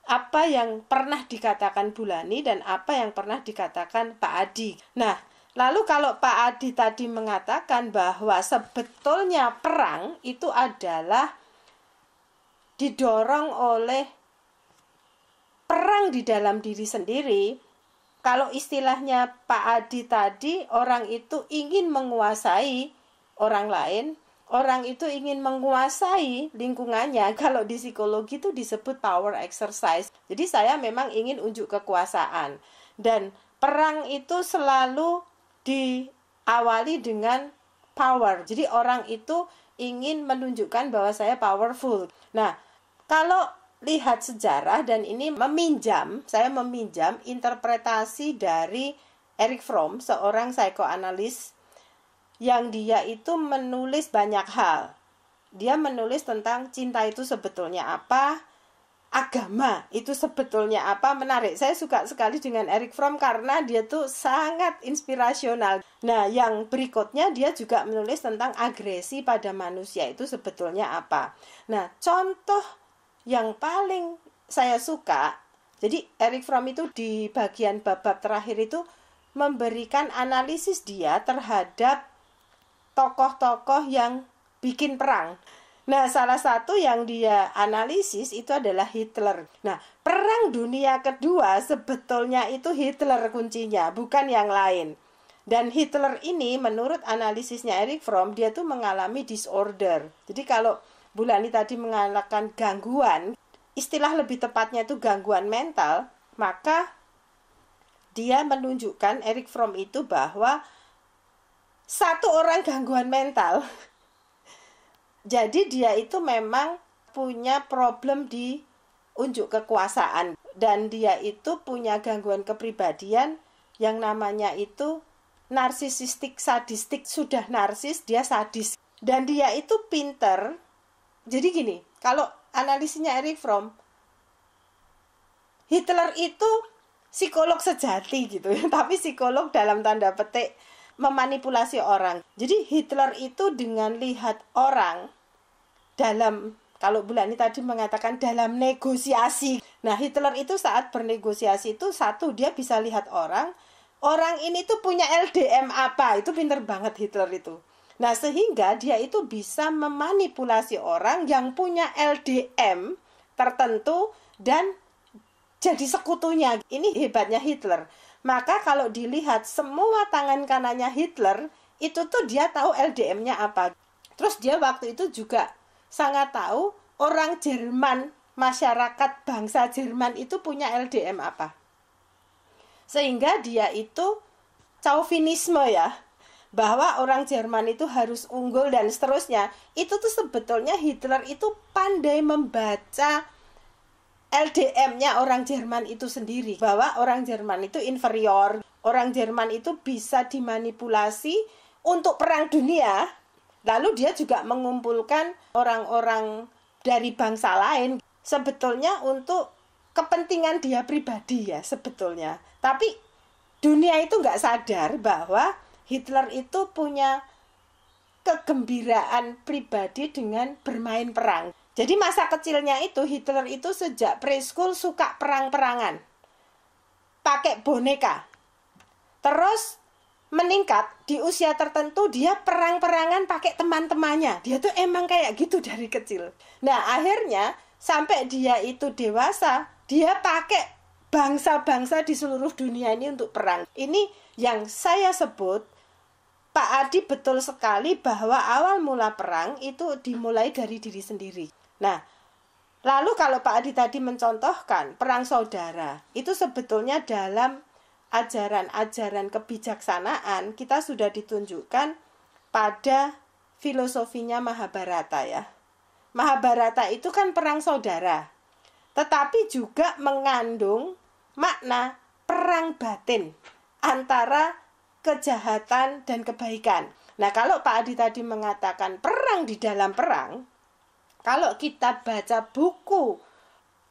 apa yang pernah dikatakan Bulani dan apa yang pernah dikatakan Pak Adi. Nah, lalu kalau Pak Adi tadi mengatakan bahwa sebetulnya perang itu adalah didorong oleh perang di dalam diri sendiri. Kalau istilahnya Pak Adi tadi, orang itu ingin menguasai orang lain, orang itu ingin menguasai lingkungannya. Kalau di psikologi itu disebut power exercise. Jadi saya memang ingin unjuk kekuasaan. Dan perang itu selalu diawali dengan power. Jadi orang itu ingin menunjukkan bahwa saya powerful. Nah, kalau lihat sejarah, dan ini saya meminjam interpretasi dari Erich Fromm, seorang psikoanalis yang dia itu menulis banyak hal. Dia menulis tentang cinta itu sebetulnya apa, agama itu sebetulnya apa. Menarik, saya suka sekali dengan Erich Fromm karena dia tuh sangat inspirasional. Nah, yang berikutnya dia juga menulis tentang agresi pada manusia itu sebetulnya apa. Nah, contoh yang paling saya suka, jadi Erich Fromm itu di bagian bab-bab terakhir itu memberikan analisis dia terhadap tokoh-tokoh yang bikin perang. Nah, salah satu yang dia analisis itu adalah Hitler. Nah, perang dunia kedua sebetulnya itu Hitler kuncinya, bukan yang lain. Dan Hitler ini menurut analisisnya Erich Fromm, dia tuh mengalami disorder. Jadi kalau Bulani tadi mengatakan gangguan, istilah lebih tepatnya itu gangguan mental, maka dia menunjukkan Erich Fromm itu bahwa satu orang gangguan mental. Jadi dia itu memang punya problem di unjuk kekuasaan. Dan dia itu punya gangguan kepribadian yang namanya itu narsisistik sadistik. Sudah narsis, dia sadis. Dan dia itu pinter. Jadi gini, kalau analisisnya Erich Fromm, Hitler itu psikolog sejati gitu. Tapi psikolog dalam tanda petik memanipulasi orang. Jadi Hitler itu dengan lihat orang dalam Kalau Bulani tadi mengatakan dalam negosiasi. Nah, Hitler itu saat bernegosiasi itu satu, dia bisa lihat orang ini tuh punya LDM apa. Itu pinter banget Hitler itu. Nah, sehingga dia itu bisa memanipulasi orang yang punya LDM tertentu dan jadi sekutunya. Ini hebatnya Hitler. Maka kalau dilihat semua tangan kanannya Hitler, itu tuh dia tahu LDM-nya apa. Terus dia waktu itu juga sangat tahu orang Jerman, masyarakat bangsa Jerman itu punya LDM apa. Sehingga dia itu chauvinisme ya, bahwa orang Jerman itu harus unggul dan seterusnya. Itu tuh sebetulnya Hitler itu pandai membaca LDM-nya orang Jerman itu sendiri, bahwa orang Jerman itu inferior, orang Jerman itu bisa dimanipulasi untuk perang dunia. Lalu dia juga mengumpulkan orang-orang dari bangsa lain sebetulnya untuk kepentingan dia pribadi ya sebetulnya. Tapi dunia itu nggak sadar bahwa Hitler itu punya kegembiraan pribadi dengan bermain perang. Jadi masa kecilnya itu Hitler itu sejak preschool suka perang-perangan, pakai boneka. Terus meningkat di usia tertentu dia perang-perangan pakai teman-temannya. Dia tuh emang kayak gitu dari kecil. Nah akhirnya sampai dia itu dewasa, dia pakai bangsa-bangsa di seluruh dunia ini untuk perang. Ini yang saya sebut, Pak Adi betul sekali bahwa awal mula perang itu dimulai dari diri sendiri. Nah, lalu kalau Pak Adi tadi mencontohkan perang saudara, itu sebetulnya dalam ajaran-ajaran kebijaksanaan kita sudah ditunjukkan pada filosofinya Mahabharata ya. Mahabharata itu kan perang saudara, tetapi juga mengandung makna perang batin antara kejahatan dan kebaikan. Nah, kalau Pak Adi tadi mengatakan perang di dalam perang, kalau kita baca buku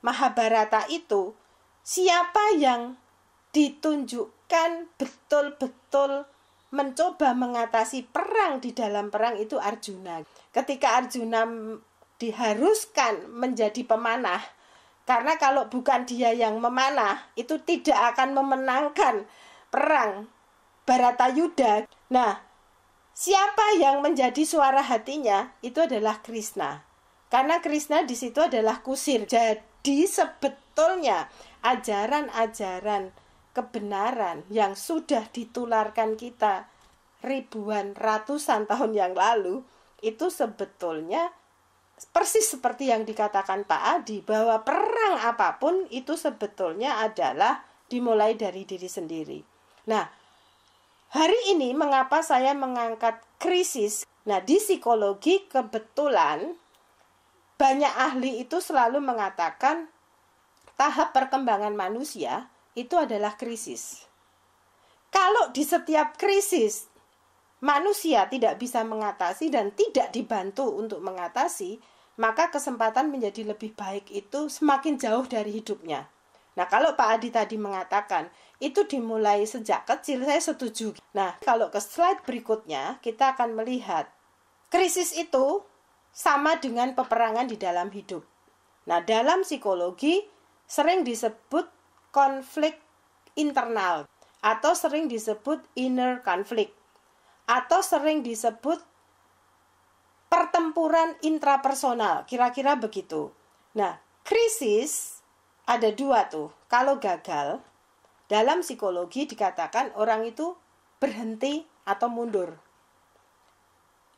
Mahabharata itu, siapa yang ditunjukkan betul-betul mencoba mengatasi perang di dalam perang itu Arjuna. Ketika Arjuna diharuskan menjadi pemanah, karena kalau bukan dia yang memanah, itu tidak akan memenangkan perang Bharatayuddha. Nah, siapa yang menjadi suara hatinya? Itu adalah Krishna. Karena Krishna di situ adalah kusir. Jadi sebetulnya ajaran-ajaran kebenaran yang sudah ditularkan kita ribuan, ratusan tahun yang lalu, itu sebetulnya persis seperti yang dikatakan Pak Adi, bahwa perang apapun itu sebetulnya adalah dimulai dari diri sendiri. Nah, hari ini mengapa saya mengangkat krisis? Nah, di psikologi kebetulan banyak ahli itu selalu mengatakan tahap perkembangan manusia itu adalah krisis. Kalau di setiap krisis manusia tidak bisa mengatasi dan tidak dibantu untuk mengatasi, maka kesempatan menjadi lebih baik itu semakin jauh dari hidupnya. Nah, kalau Pak Adi tadi mengatakan itu dimulai sejak kecil, saya setuju. Nah, kalau ke slide berikutnya, kita akan melihat krisis itu sama dengan peperangan di dalam hidup. Nah, dalam psikologi sering disebut konflik internal, atau sering disebut inner conflict, atau sering disebut pertempuran intrapersonal, kira-kira begitu. Nah, krisis ada dua tuh. Kalau gagal, dalam psikologi dikatakan orang itu berhenti atau mundur.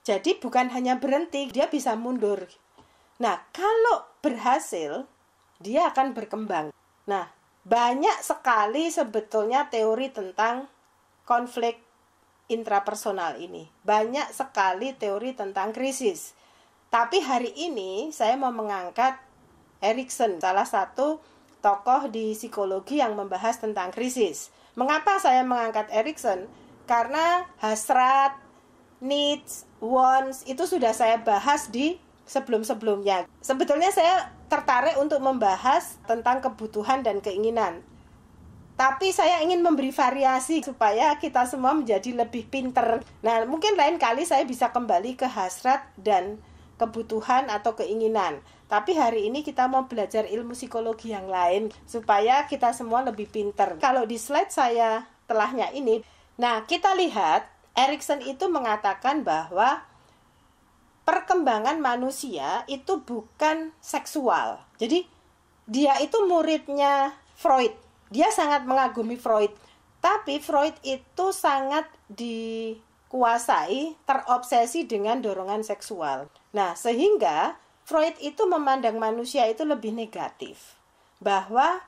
Jadi bukan hanya berhenti, dia bisa mundur. Nah, kalau berhasil, dia akan berkembang. Nah, banyak sekali sebetulnya teori tentang konflik intrapersonal ini. Banyak sekali teori tentang krisis. Tapi hari ini saya mau mengangkat Erikson, salah satu tokoh di psikologi yang membahas tentang krisis. Mengapa saya mengangkat Erikson? Karena hasrat, needs, wants itu sudah saya bahas di sebelum-sebelumnya. Sebetulnya saya tertarik untuk membahas tentang kebutuhan dan keinginan. Tapi saya ingin memberi variasi supaya kita semua menjadi lebih pinter. Nah, mungkin lain kali saya bisa kembali ke hasrat dan kebutuhan atau keinginan. Tapi hari ini kita mau belajar ilmu psikologi yang lain supaya kita semua lebih pinter. Kalau di slide saya telahnya ini, nah kita lihat Erikson itu mengatakan bahwa perkembangan manusia itu bukan seksual. Jadi dia itu muridnya Freud. Dia sangat mengagumi Freud. Tapi Freud itu sangat dikuasai, terobsesi dengan dorongan seksual. Nah, sehingga Freud itu memandang manusia itu lebih negatif. Bahwa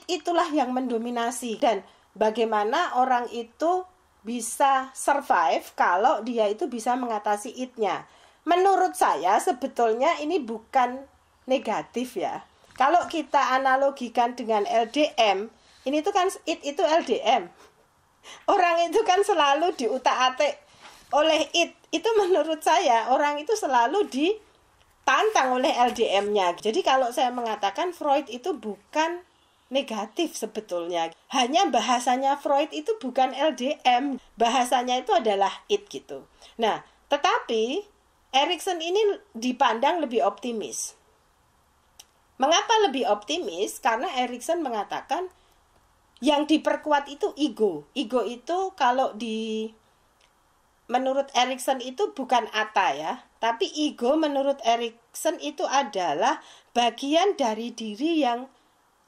itulah yang mendominasi. Dan bagaimana orang itu bisa survive kalau dia itu bisa mengatasi it-nya. Menurut saya sebetulnya ini bukan negatif ya. Kalau kita analogikan dengan LDM, ini tuh kan it itu LDM. Orang itu kan selalu diutak-atik oleh it. Itu menurut saya orang itu selalu ditantang oleh LDM-nya. Jadi kalau saya mengatakan Freud itu bukan negatif sebetulnya. Hanya bahasanya Freud itu bukan LDM. Bahasanya itu adalah it gitu. Nah, tetapi Erikson ini dipandang lebih optimis. Mengapa lebih optimis? Karena Erikson mengatakan yang diperkuat itu ego. Ego itu kalau menurut Erikson itu bukan atta ya. Tapi ego menurut Erikson itu adalah bagian dari diri yang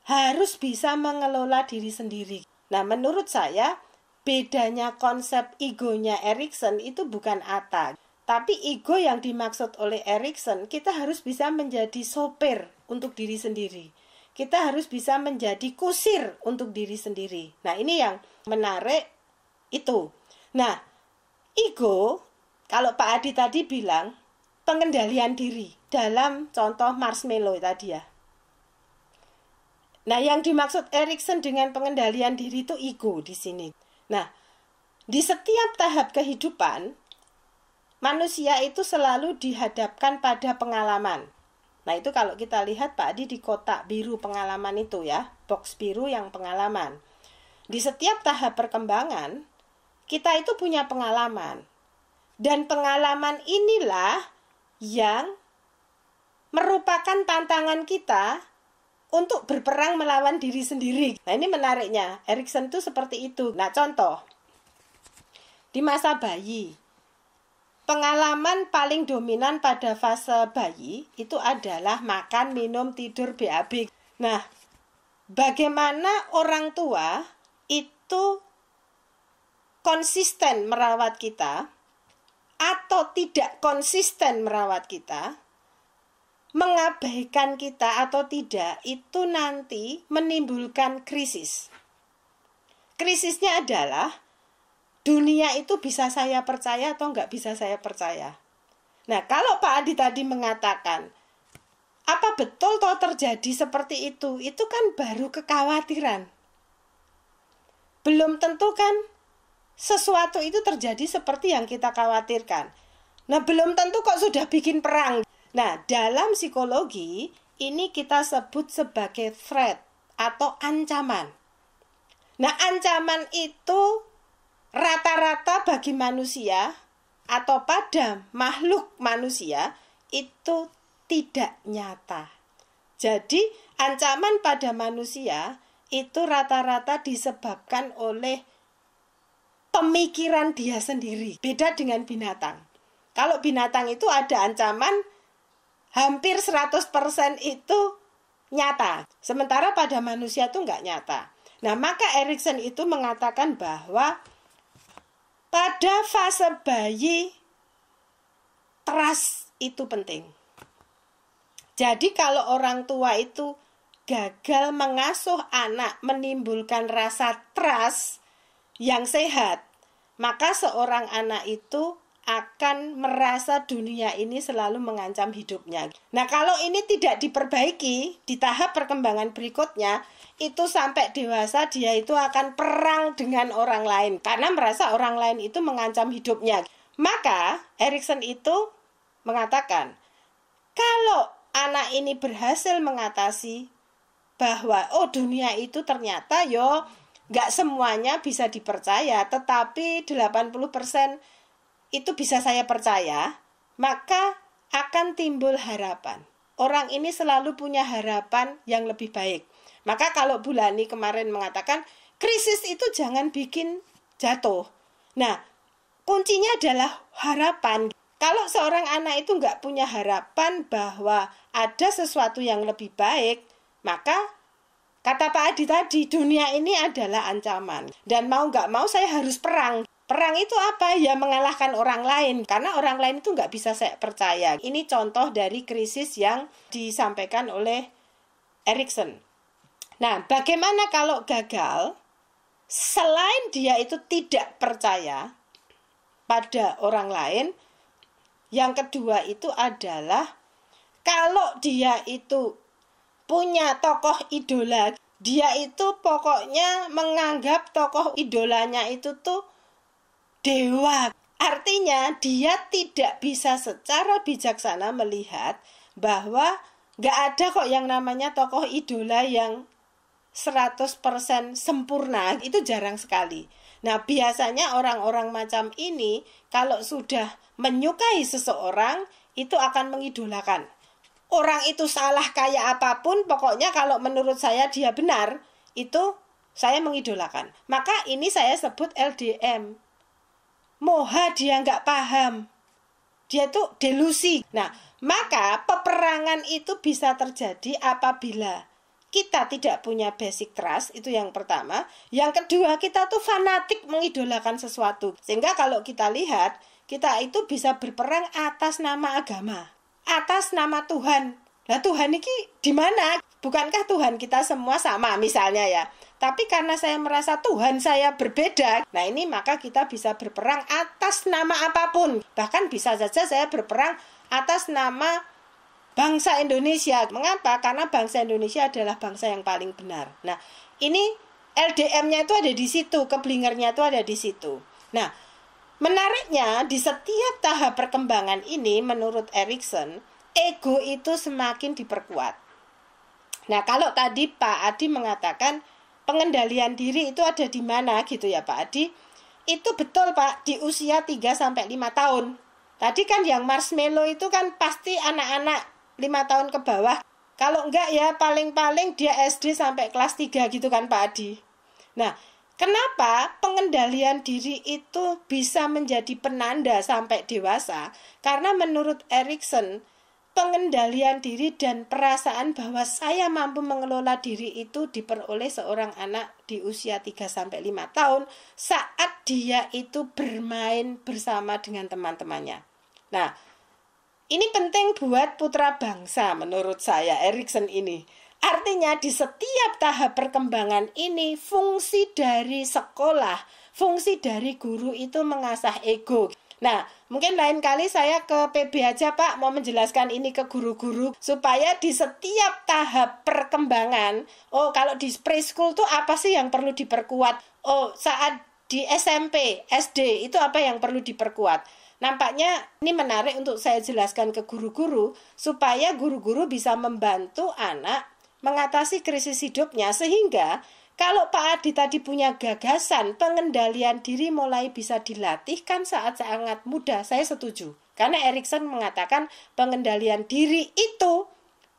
harus bisa mengelola diri sendiri. Nah, menurut saya bedanya konsep egonya Erikson itu bukan atta. Tapi ego yang dimaksud oleh Erikson, kita harus bisa menjadi sopir untuk diri sendiri. Kita harus bisa menjadi kusir untuk diri sendiri. Nah, ini yang menarik itu. Nah, ego, kalau Pak Adi tadi bilang, pengendalian diri. Dalam contoh marshmallow tadi ya. Nah, yang dimaksud Erikson dengan pengendalian diri itu ego di sini. Nah, di setiap tahap kehidupan, manusia itu selalu dihadapkan pada pengalaman. Nah, itu kalau kita lihat Pak Adi di kotak biru pengalaman itu ya, box biru yang pengalaman. Di setiap tahap perkembangan, kita itu punya pengalaman. Dan pengalaman inilah yang merupakan tantangan kita untuk berperang melawan diri sendiri. Nah, ini menariknya. Erikson itu seperti itu. Nah, contoh. Di masa bayi, pengalaman paling dominan pada fase bayi itu adalah makan, minum, tidur, BAB. Nah, bagaimana orang tua itu konsisten merawat kita atau tidak konsisten merawat kita, mengabaikan kita atau tidak, itu nanti menimbulkan krisis. Krisisnya adalah dunia itu bisa saya percaya atau nggak bisa saya percaya. Nah, kalau Pak Adi tadi mengatakan, apa betul toh terjadi seperti itu? Itu kan baru kekhawatiran. Belum tentu kan sesuatu itu terjadi seperti yang kita khawatirkan. Nah, belum tentu kok sudah bikin perang. Nah, dalam psikologi, ini kita sebut sebagai threat atau ancaman. Nah, ancaman itu rata-rata bagi manusia atau pada makhluk manusia itu tidak nyata. Jadi, ancaman pada manusia itu rata-rata disebabkan oleh pemikiran dia sendiri. Beda dengan binatang. Kalau binatang itu ada ancaman hampir 100% itu nyata. Sementara pada manusia itu nggak nyata. Nah, maka Erikson itu mengatakan bahwa pada fase bayi, trust itu penting. Jadi kalau orang tua itu gagal mengasuh anak menimbulkan rasa trust yang sehat, maka seorang anak itu akan merasa dunia ini selalu mengancam hidupnya. Nah, kalau ini tidak diperbaiki di tahap perkembangan berikutnya, itu sampai dewasa dia itu akan perang dengan orang lain karena merasa orang lain itu mengancam hidupnya. Maka Erikson itu mengatakan, kalau anak ini berhasil mengatasi bahwa dunia itu ternyata nggak semuanya bisa dipercaya, tetapi 80% itu bisa saya percaya, maka akan timbul harapan. orang ini selalu punya harapan yang lebih baik. Maka kalau Bulani kemarin mengatakan krisis itu jangan bikin jatuh. Nah, kuncinya adalah harapan. Kalau seorang anak itu nggak punya harapan bahwa ada sesuatu yang lebih baik, maka kata Pak Adi tadi, dunia ini adalah ancaman. Dan mau nggak mau saya harus perang. Perang itu apa? Ya mengalahkan orang lain. Karena orang lain itu nggak bisa saya percaya. Ini contoh dari krisis yang disampaikan oleh Erikson. Nah, bagaimana kalau gagal? Selain dia itu tidak percaya pada orang lain, yang kedua itu adalah kalau dia itu punya tokoh idola, dia itu pokoknya menganggap tokoh idolanya itu tuh dewa. Artinya dia tidak bisa secara bijaksana melihat bahwa gak ada kok yang namanya tokoh idola yang 100% sempurna. Itu jarang sekali. Nah, biasanya orang-orang macam ini kalau sudah menyukai seseorang itu akan mengidolakan. Orang itu salah kayak apapun, pokoknya kalau menurut saya dia benar, itu saya mengidolakan. Maka ini saya sebut LDM. Moha, dia nggak paham. Dia tuh delusi. Nah, maka peperangan itu bisa terjadi apabila kita tidak punya basic trust, itu yang pertama. Yang kedua, kita tuh fanatik mengidolakan sesuatu. Sehingga kalau kita lihat, kita itu bisa berperang atas nama agama, atas nama Tuhan. Nah, Tuhan ini di mana? Bukankah Tuhan kita semua sama misalnya ya? Tapi karena saya merasa Tuhan saya berbeda, nah ini maka kita bisa berperang atas nama apapun. Bahkan bisa saja saya berperang atas nama bangsa Indonesia. Mengapa? Karena bangsa Indonesia adalah bangsa yang paling benar. Nah, ini LDM-nya itu ada di situ, keblingernya itu ada di situ. Nah, menariknya di setiap tahap perkembangan ini menurut Erikson, ego itu semakin diperkuat. Nah, kalau tadi Pak Adi mengatakan pengendalian diri itu ada di mana gitu ya Pak Adi, itu betul Pak, di usia 3-5 tahun. Tadi kan yang marshmallow itu kan pasti anak-anak 5 tahun ke bawah. Kalau enggak ya paling-paling dia SD sampai kelas 3 gitu kan Pak Adi. Nah, kenapa pengendalian diri itu bisa menjadi penanda sampai dewasa? Karena menurut Erikson, pengendalian diri dan perasaan bahwa saya mampu mengelola diri itu diperoleh seorang anak di usia 3-5 tahun saat dia itu bermain bersama dengan teman-temannya. Nah, ini penting buat putra bangsa menurut saya, Erikson ini. Artinya di setiap tahap perkembangan ini fungsi dari sekolah, fungsi dari guru itu mengasah ego. Nah, mungkin lain kali saya ke PB aja Pak mau menjelaskan ini ke guru-guru supaya di setiap tahap perkembangan, oh kalau di preschool tuh apa sih yang perlu diperkuat? Oh, saat di SMP, SD itu apa yang perlu diperkuat? Nampaknya ini menarik untuk saya jelaskan ke guru-guru supaya guru-guru bisa membantu anak mengatasi krisis hidupnya sehingga kalau Pak Adi tadi punya gagasan pengendalian diri mulai bisa dilatihkan saat sangat muda, saya setuju. Karena Erikson mengatakan pengendalian diri itu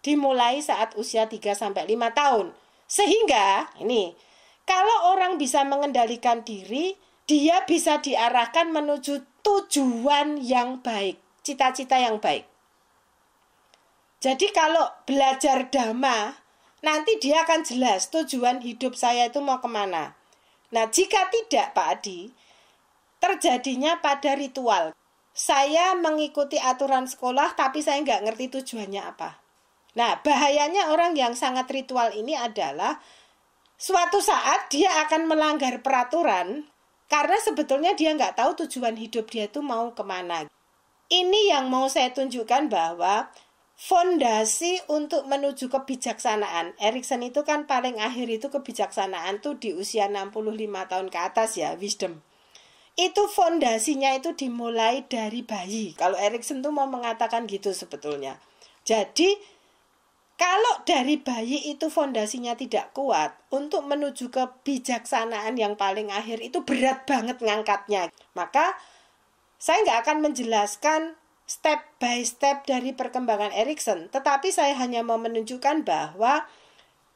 dimulai saat usia 3-5 tahun. Sehingga ini kalau orang bisa mengendalikan diri, dia bisa diarahkan menuju tujuan yang baik, cita-cita yang baik. Jadi kalau belajar dhamma, nanti dia akan jelas tujuan hidup saya itu mau kemana. Nah, jika tidak Pak Adi, terjadinya pada ritual. Saya mengikuti aturan sekolah tapi saya nggak ngerti tujuannya apa. Nah, bahayanya orang yang sangat ritual ini adalah suatu saat dia akan melanggar peraturan karena sebetulnya dia nggak tahu tujuan hidup dia itu mau kemana. Ini yang mau saya tunjukkan bahwa fondasi untuk menuju kebijaksanaan. Erikson itu kan paling akhir itu kebijaksanaan tuh di usia 65 tahun ke atas ya, wisdom. Itu fondasinya itu dimulai dari bayi. Kalau Erikson tuh mau mengatakan gitu sebetulnya. Jadi kalau dari bayi itu fondasinya tidak kuat, untuk menuju kebijaksanaan yang paling akhir itu berat banget ngangkatnya. Maka saya nggak akan menjelaskan step by step dari perkembangan Erikson, tetapi saya hanya mau menunjukkan bahwa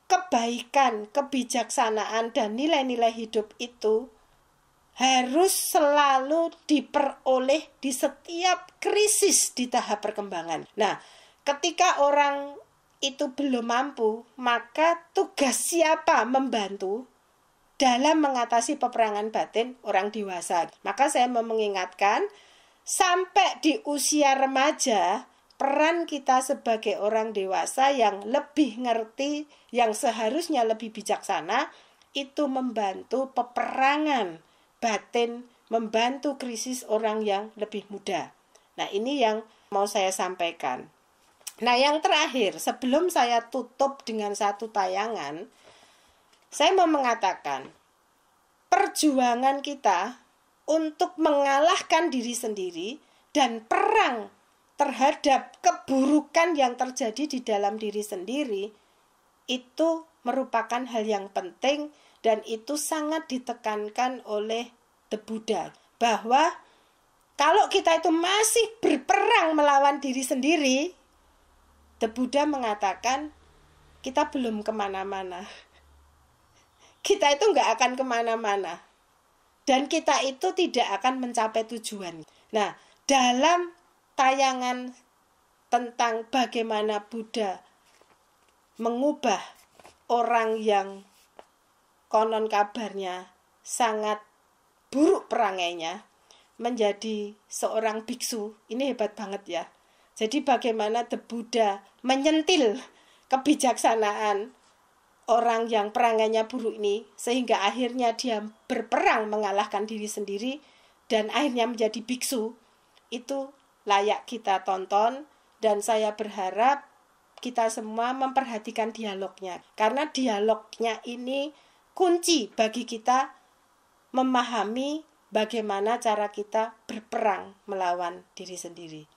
kebaikan, kebijaksanaan, dan nilai-nilai hidup itu harus selalu diperoleh di setiap krisis di tahap perkembangan. Nah, ketika orang itu belum mampu, maka tugas siapa membantu dalam mengatasi peperangan batin orang dewasa. Maka saya mau mengingatkan, sampai di usia remaja, peran kita sebagai orang dewasa yang lebih ngerti, yang seharusnya lebih bijaksana, itu membantu peperangan batin, membantu krisis orang yang lebih muda. Nah, ini yang mau saya sampaikan. Nah, yang terakhir, sebelum saya tutup dengan satu tayangan, saya mau mengatakan, perjuangan kita untuk mengalahkan diri sendiri dan perang terhadap keburukan yang terjadi di dalam diri sendiri, itu merupakan hal yang penting dan itu sangat ditekankan oleh The Buddha. Bahwa kalau kita itu masih berperang melawan diri sendiri, The Buddha mengatakan kita belum kemana-mana. Kita itu nggak akan kemana-mana. Dan kita itu tidak akan mencapai tujuan. Nah, dalam tayangan tentang bagaimana Buddha mengubah orang yang konon kabarnya sangat buruk perangainya menjadi seorang biksu. Ini hebat banget ya. Jadi bagaimana The Buddha menyentil kebijaksanaan orang yang perangainya buruk ini, sehingga akhirnya dia berperang mengalahkan diri sendiri dan akhirnya menjadi biksu. Itu layak kita tonton dan saya berharap kita semua memperhatikan dialognya. Karena dialognya ini kunci bagi kita memahami bagaimana cara kita berperang melawan diri sendiri.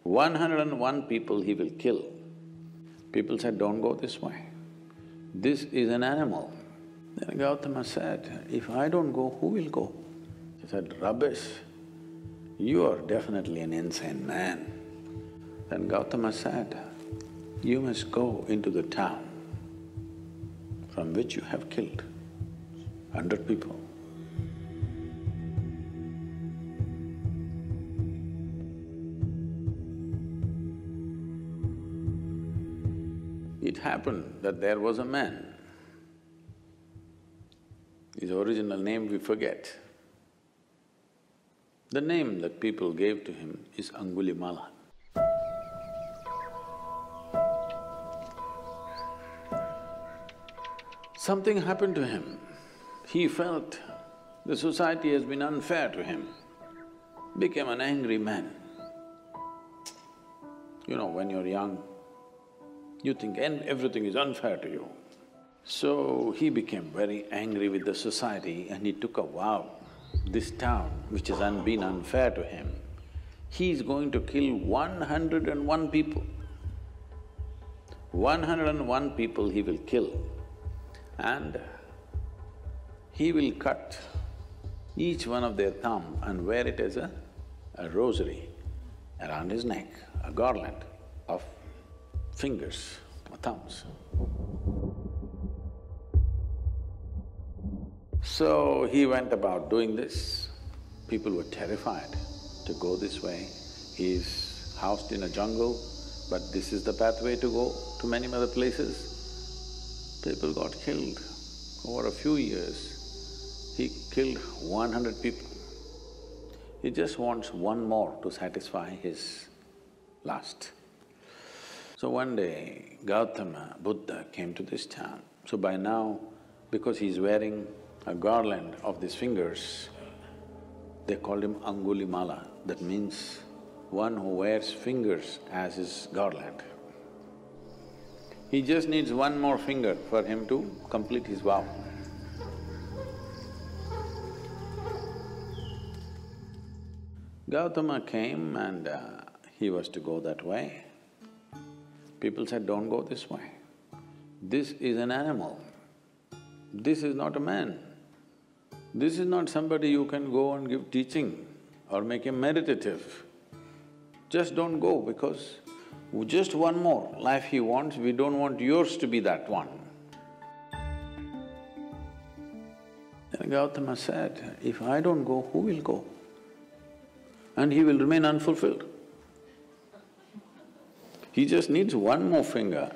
101 people he will kill. People said, don't go this way. This is an animal. Then Gautama said, if I don't go, who will go? He said, rubbish, you are definitely an insane man. Then Gautama said, you must go into the town from which you have killed 100 people. It happened that there was a man, his original name we forget. The name that people gave to him is Angulimala. Something happened to him. He felt the society has been unfair to him, became an angry man. You know, when you're young, you think everything is unfair to you. So he became very angry with the society and he took a vow, this town which has been unfair to him, he is going to kill 101 people. 101 people he will kill and he will cut each one of their thumb and wear it as a rosary around his neck, a garland of fingers or thumbs. So he went about doing this. People were terrified to go this way. He is housed in a jungle, but this is the pathway to go to many other places. People got killed. Over a few years, he killed 100 people. He just wants one more to satisfy his lust. So one day, Gautama Buddha came to this town. So by now, because he's wearing a garland of these fingers, they called him Angulimala. That means one who wears fingers as his garland. He just needs one more finger for him to complete his vow. Gautama came and he was to go that way. People said, don't go this way. This is an animal. This is not a man. This is not somebody you can go and give teaching or make him meditative. Just don't go, because just one more life he wants, we don't want yours to be that one. And Gautama said, if I don't go, who will go? And he will remain unfulfilled. He just needs one more finger.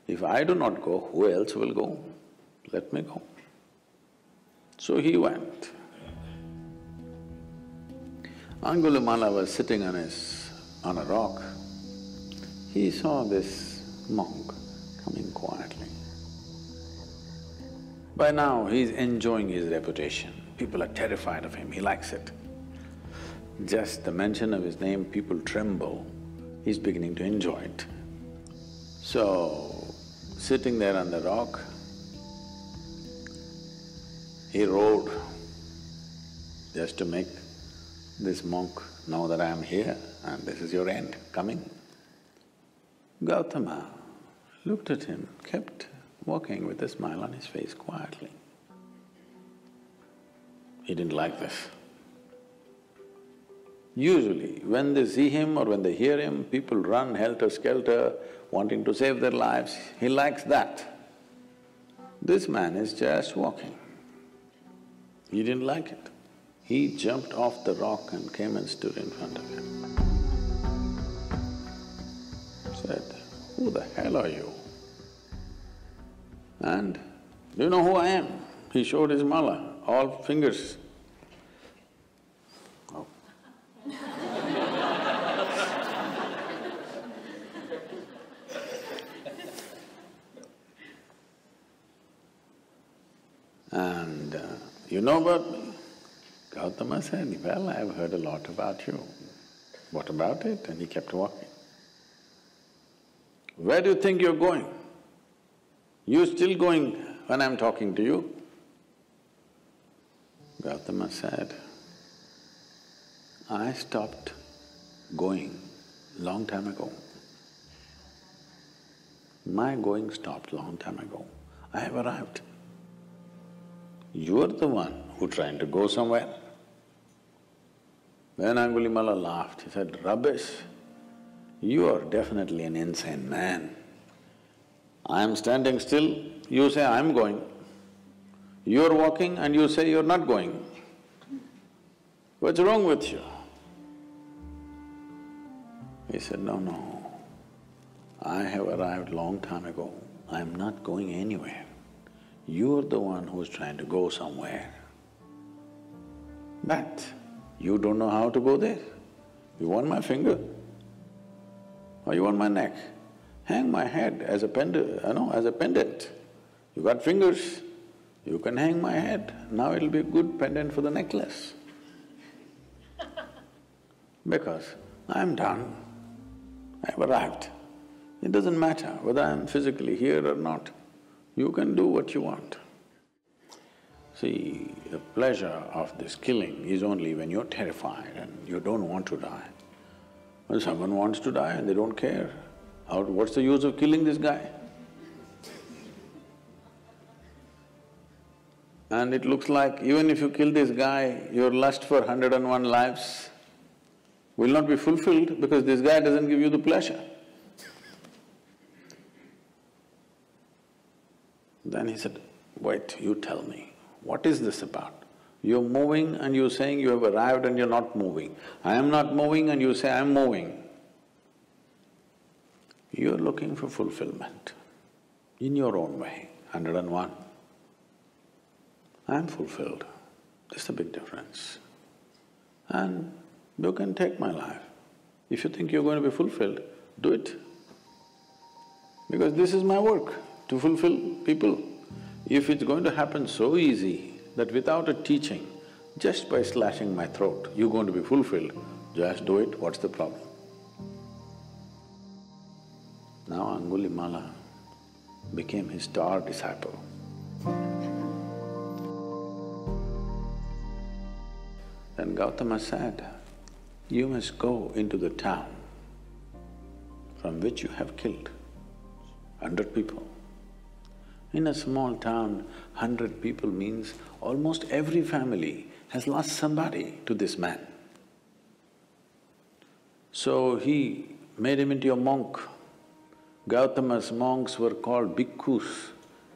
If I do not go, who else will go? Let me go. So he went. Angulimala was sitting on a rock. He saw this monk coming quietly. By now, he's enjoying his reputation. People are terrified of him, he likes it. Just the mention of his name, people tremble. He's beginning to enjoy it. So, sitting there on the rock, he roared just to make this monk know that I am here and this is your end coming. Gautama looked at him, kept walking with a smile on his face quietly. He didn't like this. Usually, when they see him or when they hear him, people run helter-skelter, wanting to save their lives. He likes that. This man is just walking. He didn't like it. He jumped off the rock and came and stood in front of him. Said, who the hell are you? And, do you know who I am? He showed his mala, all fingers. Oh. And, you know about me? Gautama said, well, I've heard a lot about you. What about it? And he kept walking. Where do you think you're going? You're still going when I'm talking to you? Gautama said, I stopped going long time ago. My going stopped long time ago. I have arrived. You're the one who's trying to go somewhere. Then Angulimala laughed. He said, rubbish, you are definitely an insane man. I am standing still, you say I'm going. You're walking and you say you're not going. What's wrong with you? He said, no, I have arrived long time ago. I'm not going anywhere. You're the one who's trying to go somewhere. But you don't know how to go there. You want my finger? Or you want my neck? Hang my head as a pendant, You got fingers, you can hang my head. Now it'll be a good pendant for the necklace. Because I'm done, I've arrived. It doesn't matter whether I'm physically here or not. You can do what you want. See, the pleasure of this killing is only when you're terrified and you don't want to die. When someone wants to die and they don't care, what's the use of killing this guy? And it looks like even if you kill this guy, your lust for 101 lives will not be fulfilled because this guy doesn't give you the pleasure. Then he said, wait, you tell me, what is this about? You're moving and you're saying you have arrived and you're not moving. I am not moving and you say I'm moving. You're looking for fulfillment in your own way, 101. I'm fulfilled, that's a big difference. And you can take my life. If you think you're going to be fulfilled, do it. Because this is my work, to fulfill people. If it's going to happen so easy that without a teaching, just by slashing my throat, you're going to be fulfilled, just do it, what's the problem? Now Angulimala became his star disciple. Then Gautama said, you must go into the town from which you have killed 100 people. In a small town, 100 people means almost every family has lost somebody to this man. So he made him into a monk. Gautama's monks were called bhikkhus.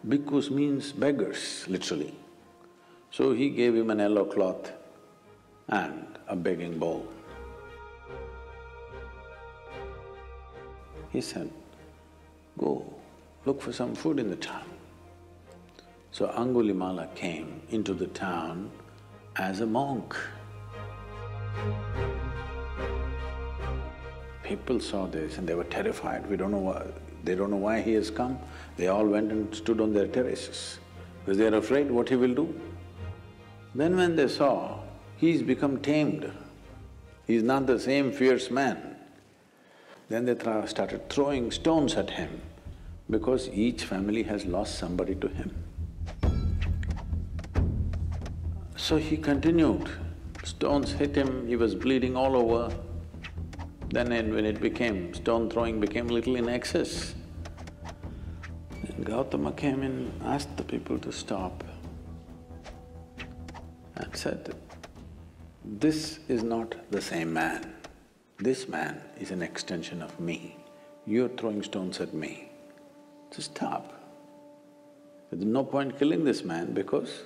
Bhikkhus means beggars, literally. So he gave him an yellow cloth and a begging bowl. He said, "Go, look for some food in the town." So Angulimala came into the town as a monk. People saw this and they were terrified. They don't know why he has come. They all went and stood on their terraces because they are afraid what he will do. Then when they saw he's become tamed, he's not the same fierce man, then they started throwing stones at him because each family has lost somebody to him. So he continued. Stones hit him, he was bleeding all over. Then when it became… stone throwing became little in excess. And Gautama came in, asked the people to stop and said, "This is not the same man. This man is an extension of me. You're throwing stones at me. So stop. There's no point killing this man because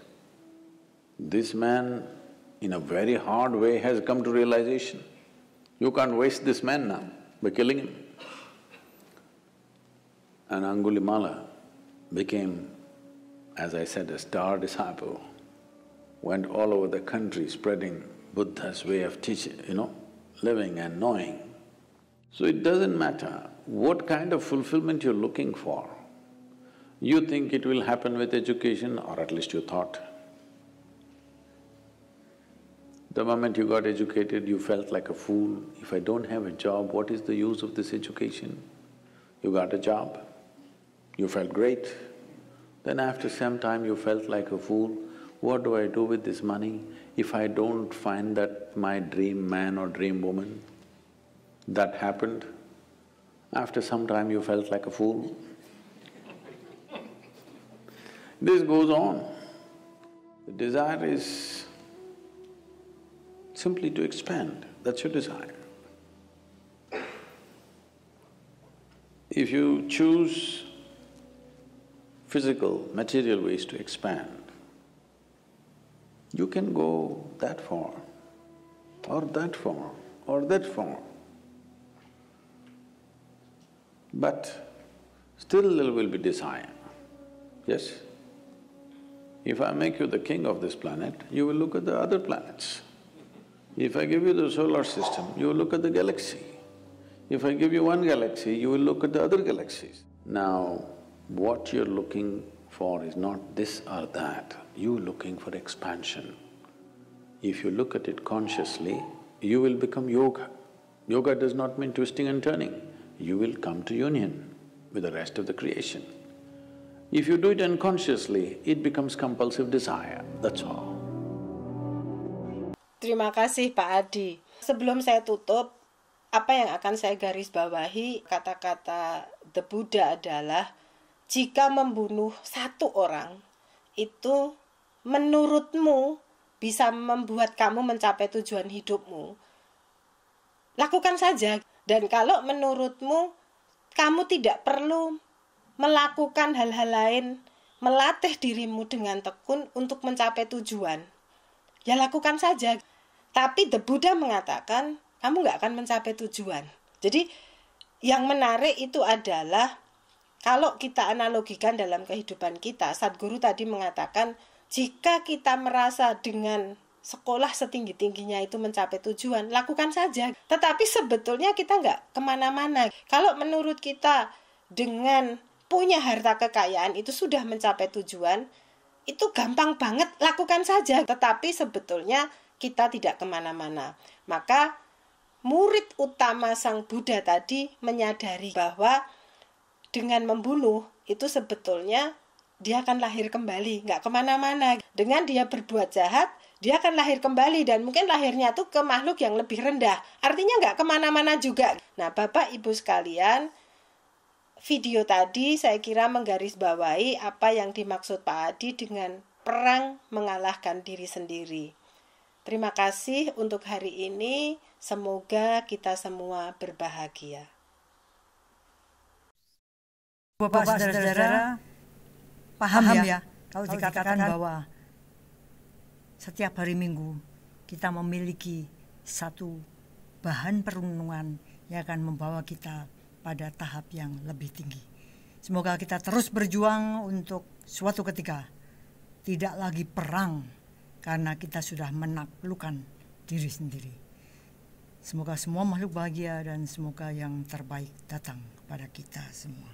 this man in a very hard way has come to realization. You can't waste this man now by killing him." And Angulimala became, as I said, a star disciple, went all over the country spreading Buddha's way of teaching, living and knowing. So it doesn't matter what kind of fulfillment you're looking for. You think it will happen with education, or at least you thought. The moment you got educated, you felt like a fool. If I don't have a job, what is the use of this education? You got a job, you felt great. Then after some time you felt like a fool. What do I do with this money if I don't find that my dream man or dream woman? That happened. After some time you felt like a fool. This goes on. The desire is simply to expand, that's your desire. If you choose physical, material ways to expand, you can go that far, or that far, or that far. But still there will be desire, yes? If I make you the king of this planet, you will look at the other planets. If I give you the solar system, you will look at the galaxy. If I give you one galaxy, you will look at the other galaxies. Now, what you're looking for is not this or that, you're looking for expansion. If you look at it consciously, you will become yoga. Yoga does not mean twisting and turning. You will come to union with the rest of the creation. If you do it unconsciously, it becomes compulsive desire, that's all. Terima kasih Pak Adi. Sebelum saya tutup, apa yang akan saya garis bawahi, kata-kata The Buddha adalah jika membunuh satu orang itu menurutmu bisa membuat kamu mencapai tujuan hidupmu, lakukan saja. Dan kalau menurutmu kamu tidak perlu melakukan hal-hal lain, melatih dirimu dengan tekun untuk mencapai tujuan, ya lakukan saja. Tapi The Buddha mengatakan kamu nggak akan mencapai tujuan. Jadi yang menarik itu adalah kalau kita analogikan dalam kehidupan kita, Sadhguru tadi mengatakan jika kita merasa dengan sekolah setinggi-tingginya itu mencapai tujuan, lakukan saja. Tetapi sebetulnya kita nggak kemana-mana. Kalau menurut kita dengan punya harta kekayaan itu sudah mencapai tujuan, itu gampang banget, lakukan saja. Tetapi sebetulnya kita tidak kemana-mana. Maka murid utama Sang Buddha tadi menyadari bahwa dengan membunuh itu sebetulnya dia akan lahir kembali, nggak kemana-mana. Dengan dia berbuat jahat, dia akan lahir kembali dan mungkin lahirnya tuh ke makhluk yang lebih rendah. Artinya nggak kemana-mana juga. Nah Bapak Ibu sekalian, video tadi saya kira menggarisbawahi apa yang dimaksud Pak Adi dengan perang mengalahkan diri sendiri. Terima kasih untuk hari ini. Semoga kita semua berbahagia. Bapak saudara-saudara, paham ya kalau dikatakan bahwa setiap hari Minggu kita memiliki satu bahan perenungan yang akan membawa kita pada tahap yang lebih tinggi. Semoga kita terus berjuang untuk suatu ketika tidak lagi perang karena kita sudah menaklukkan diri sendiri. Semoga semua makhluk bahagia dan semoga yang terbaik datang kepada kita semua.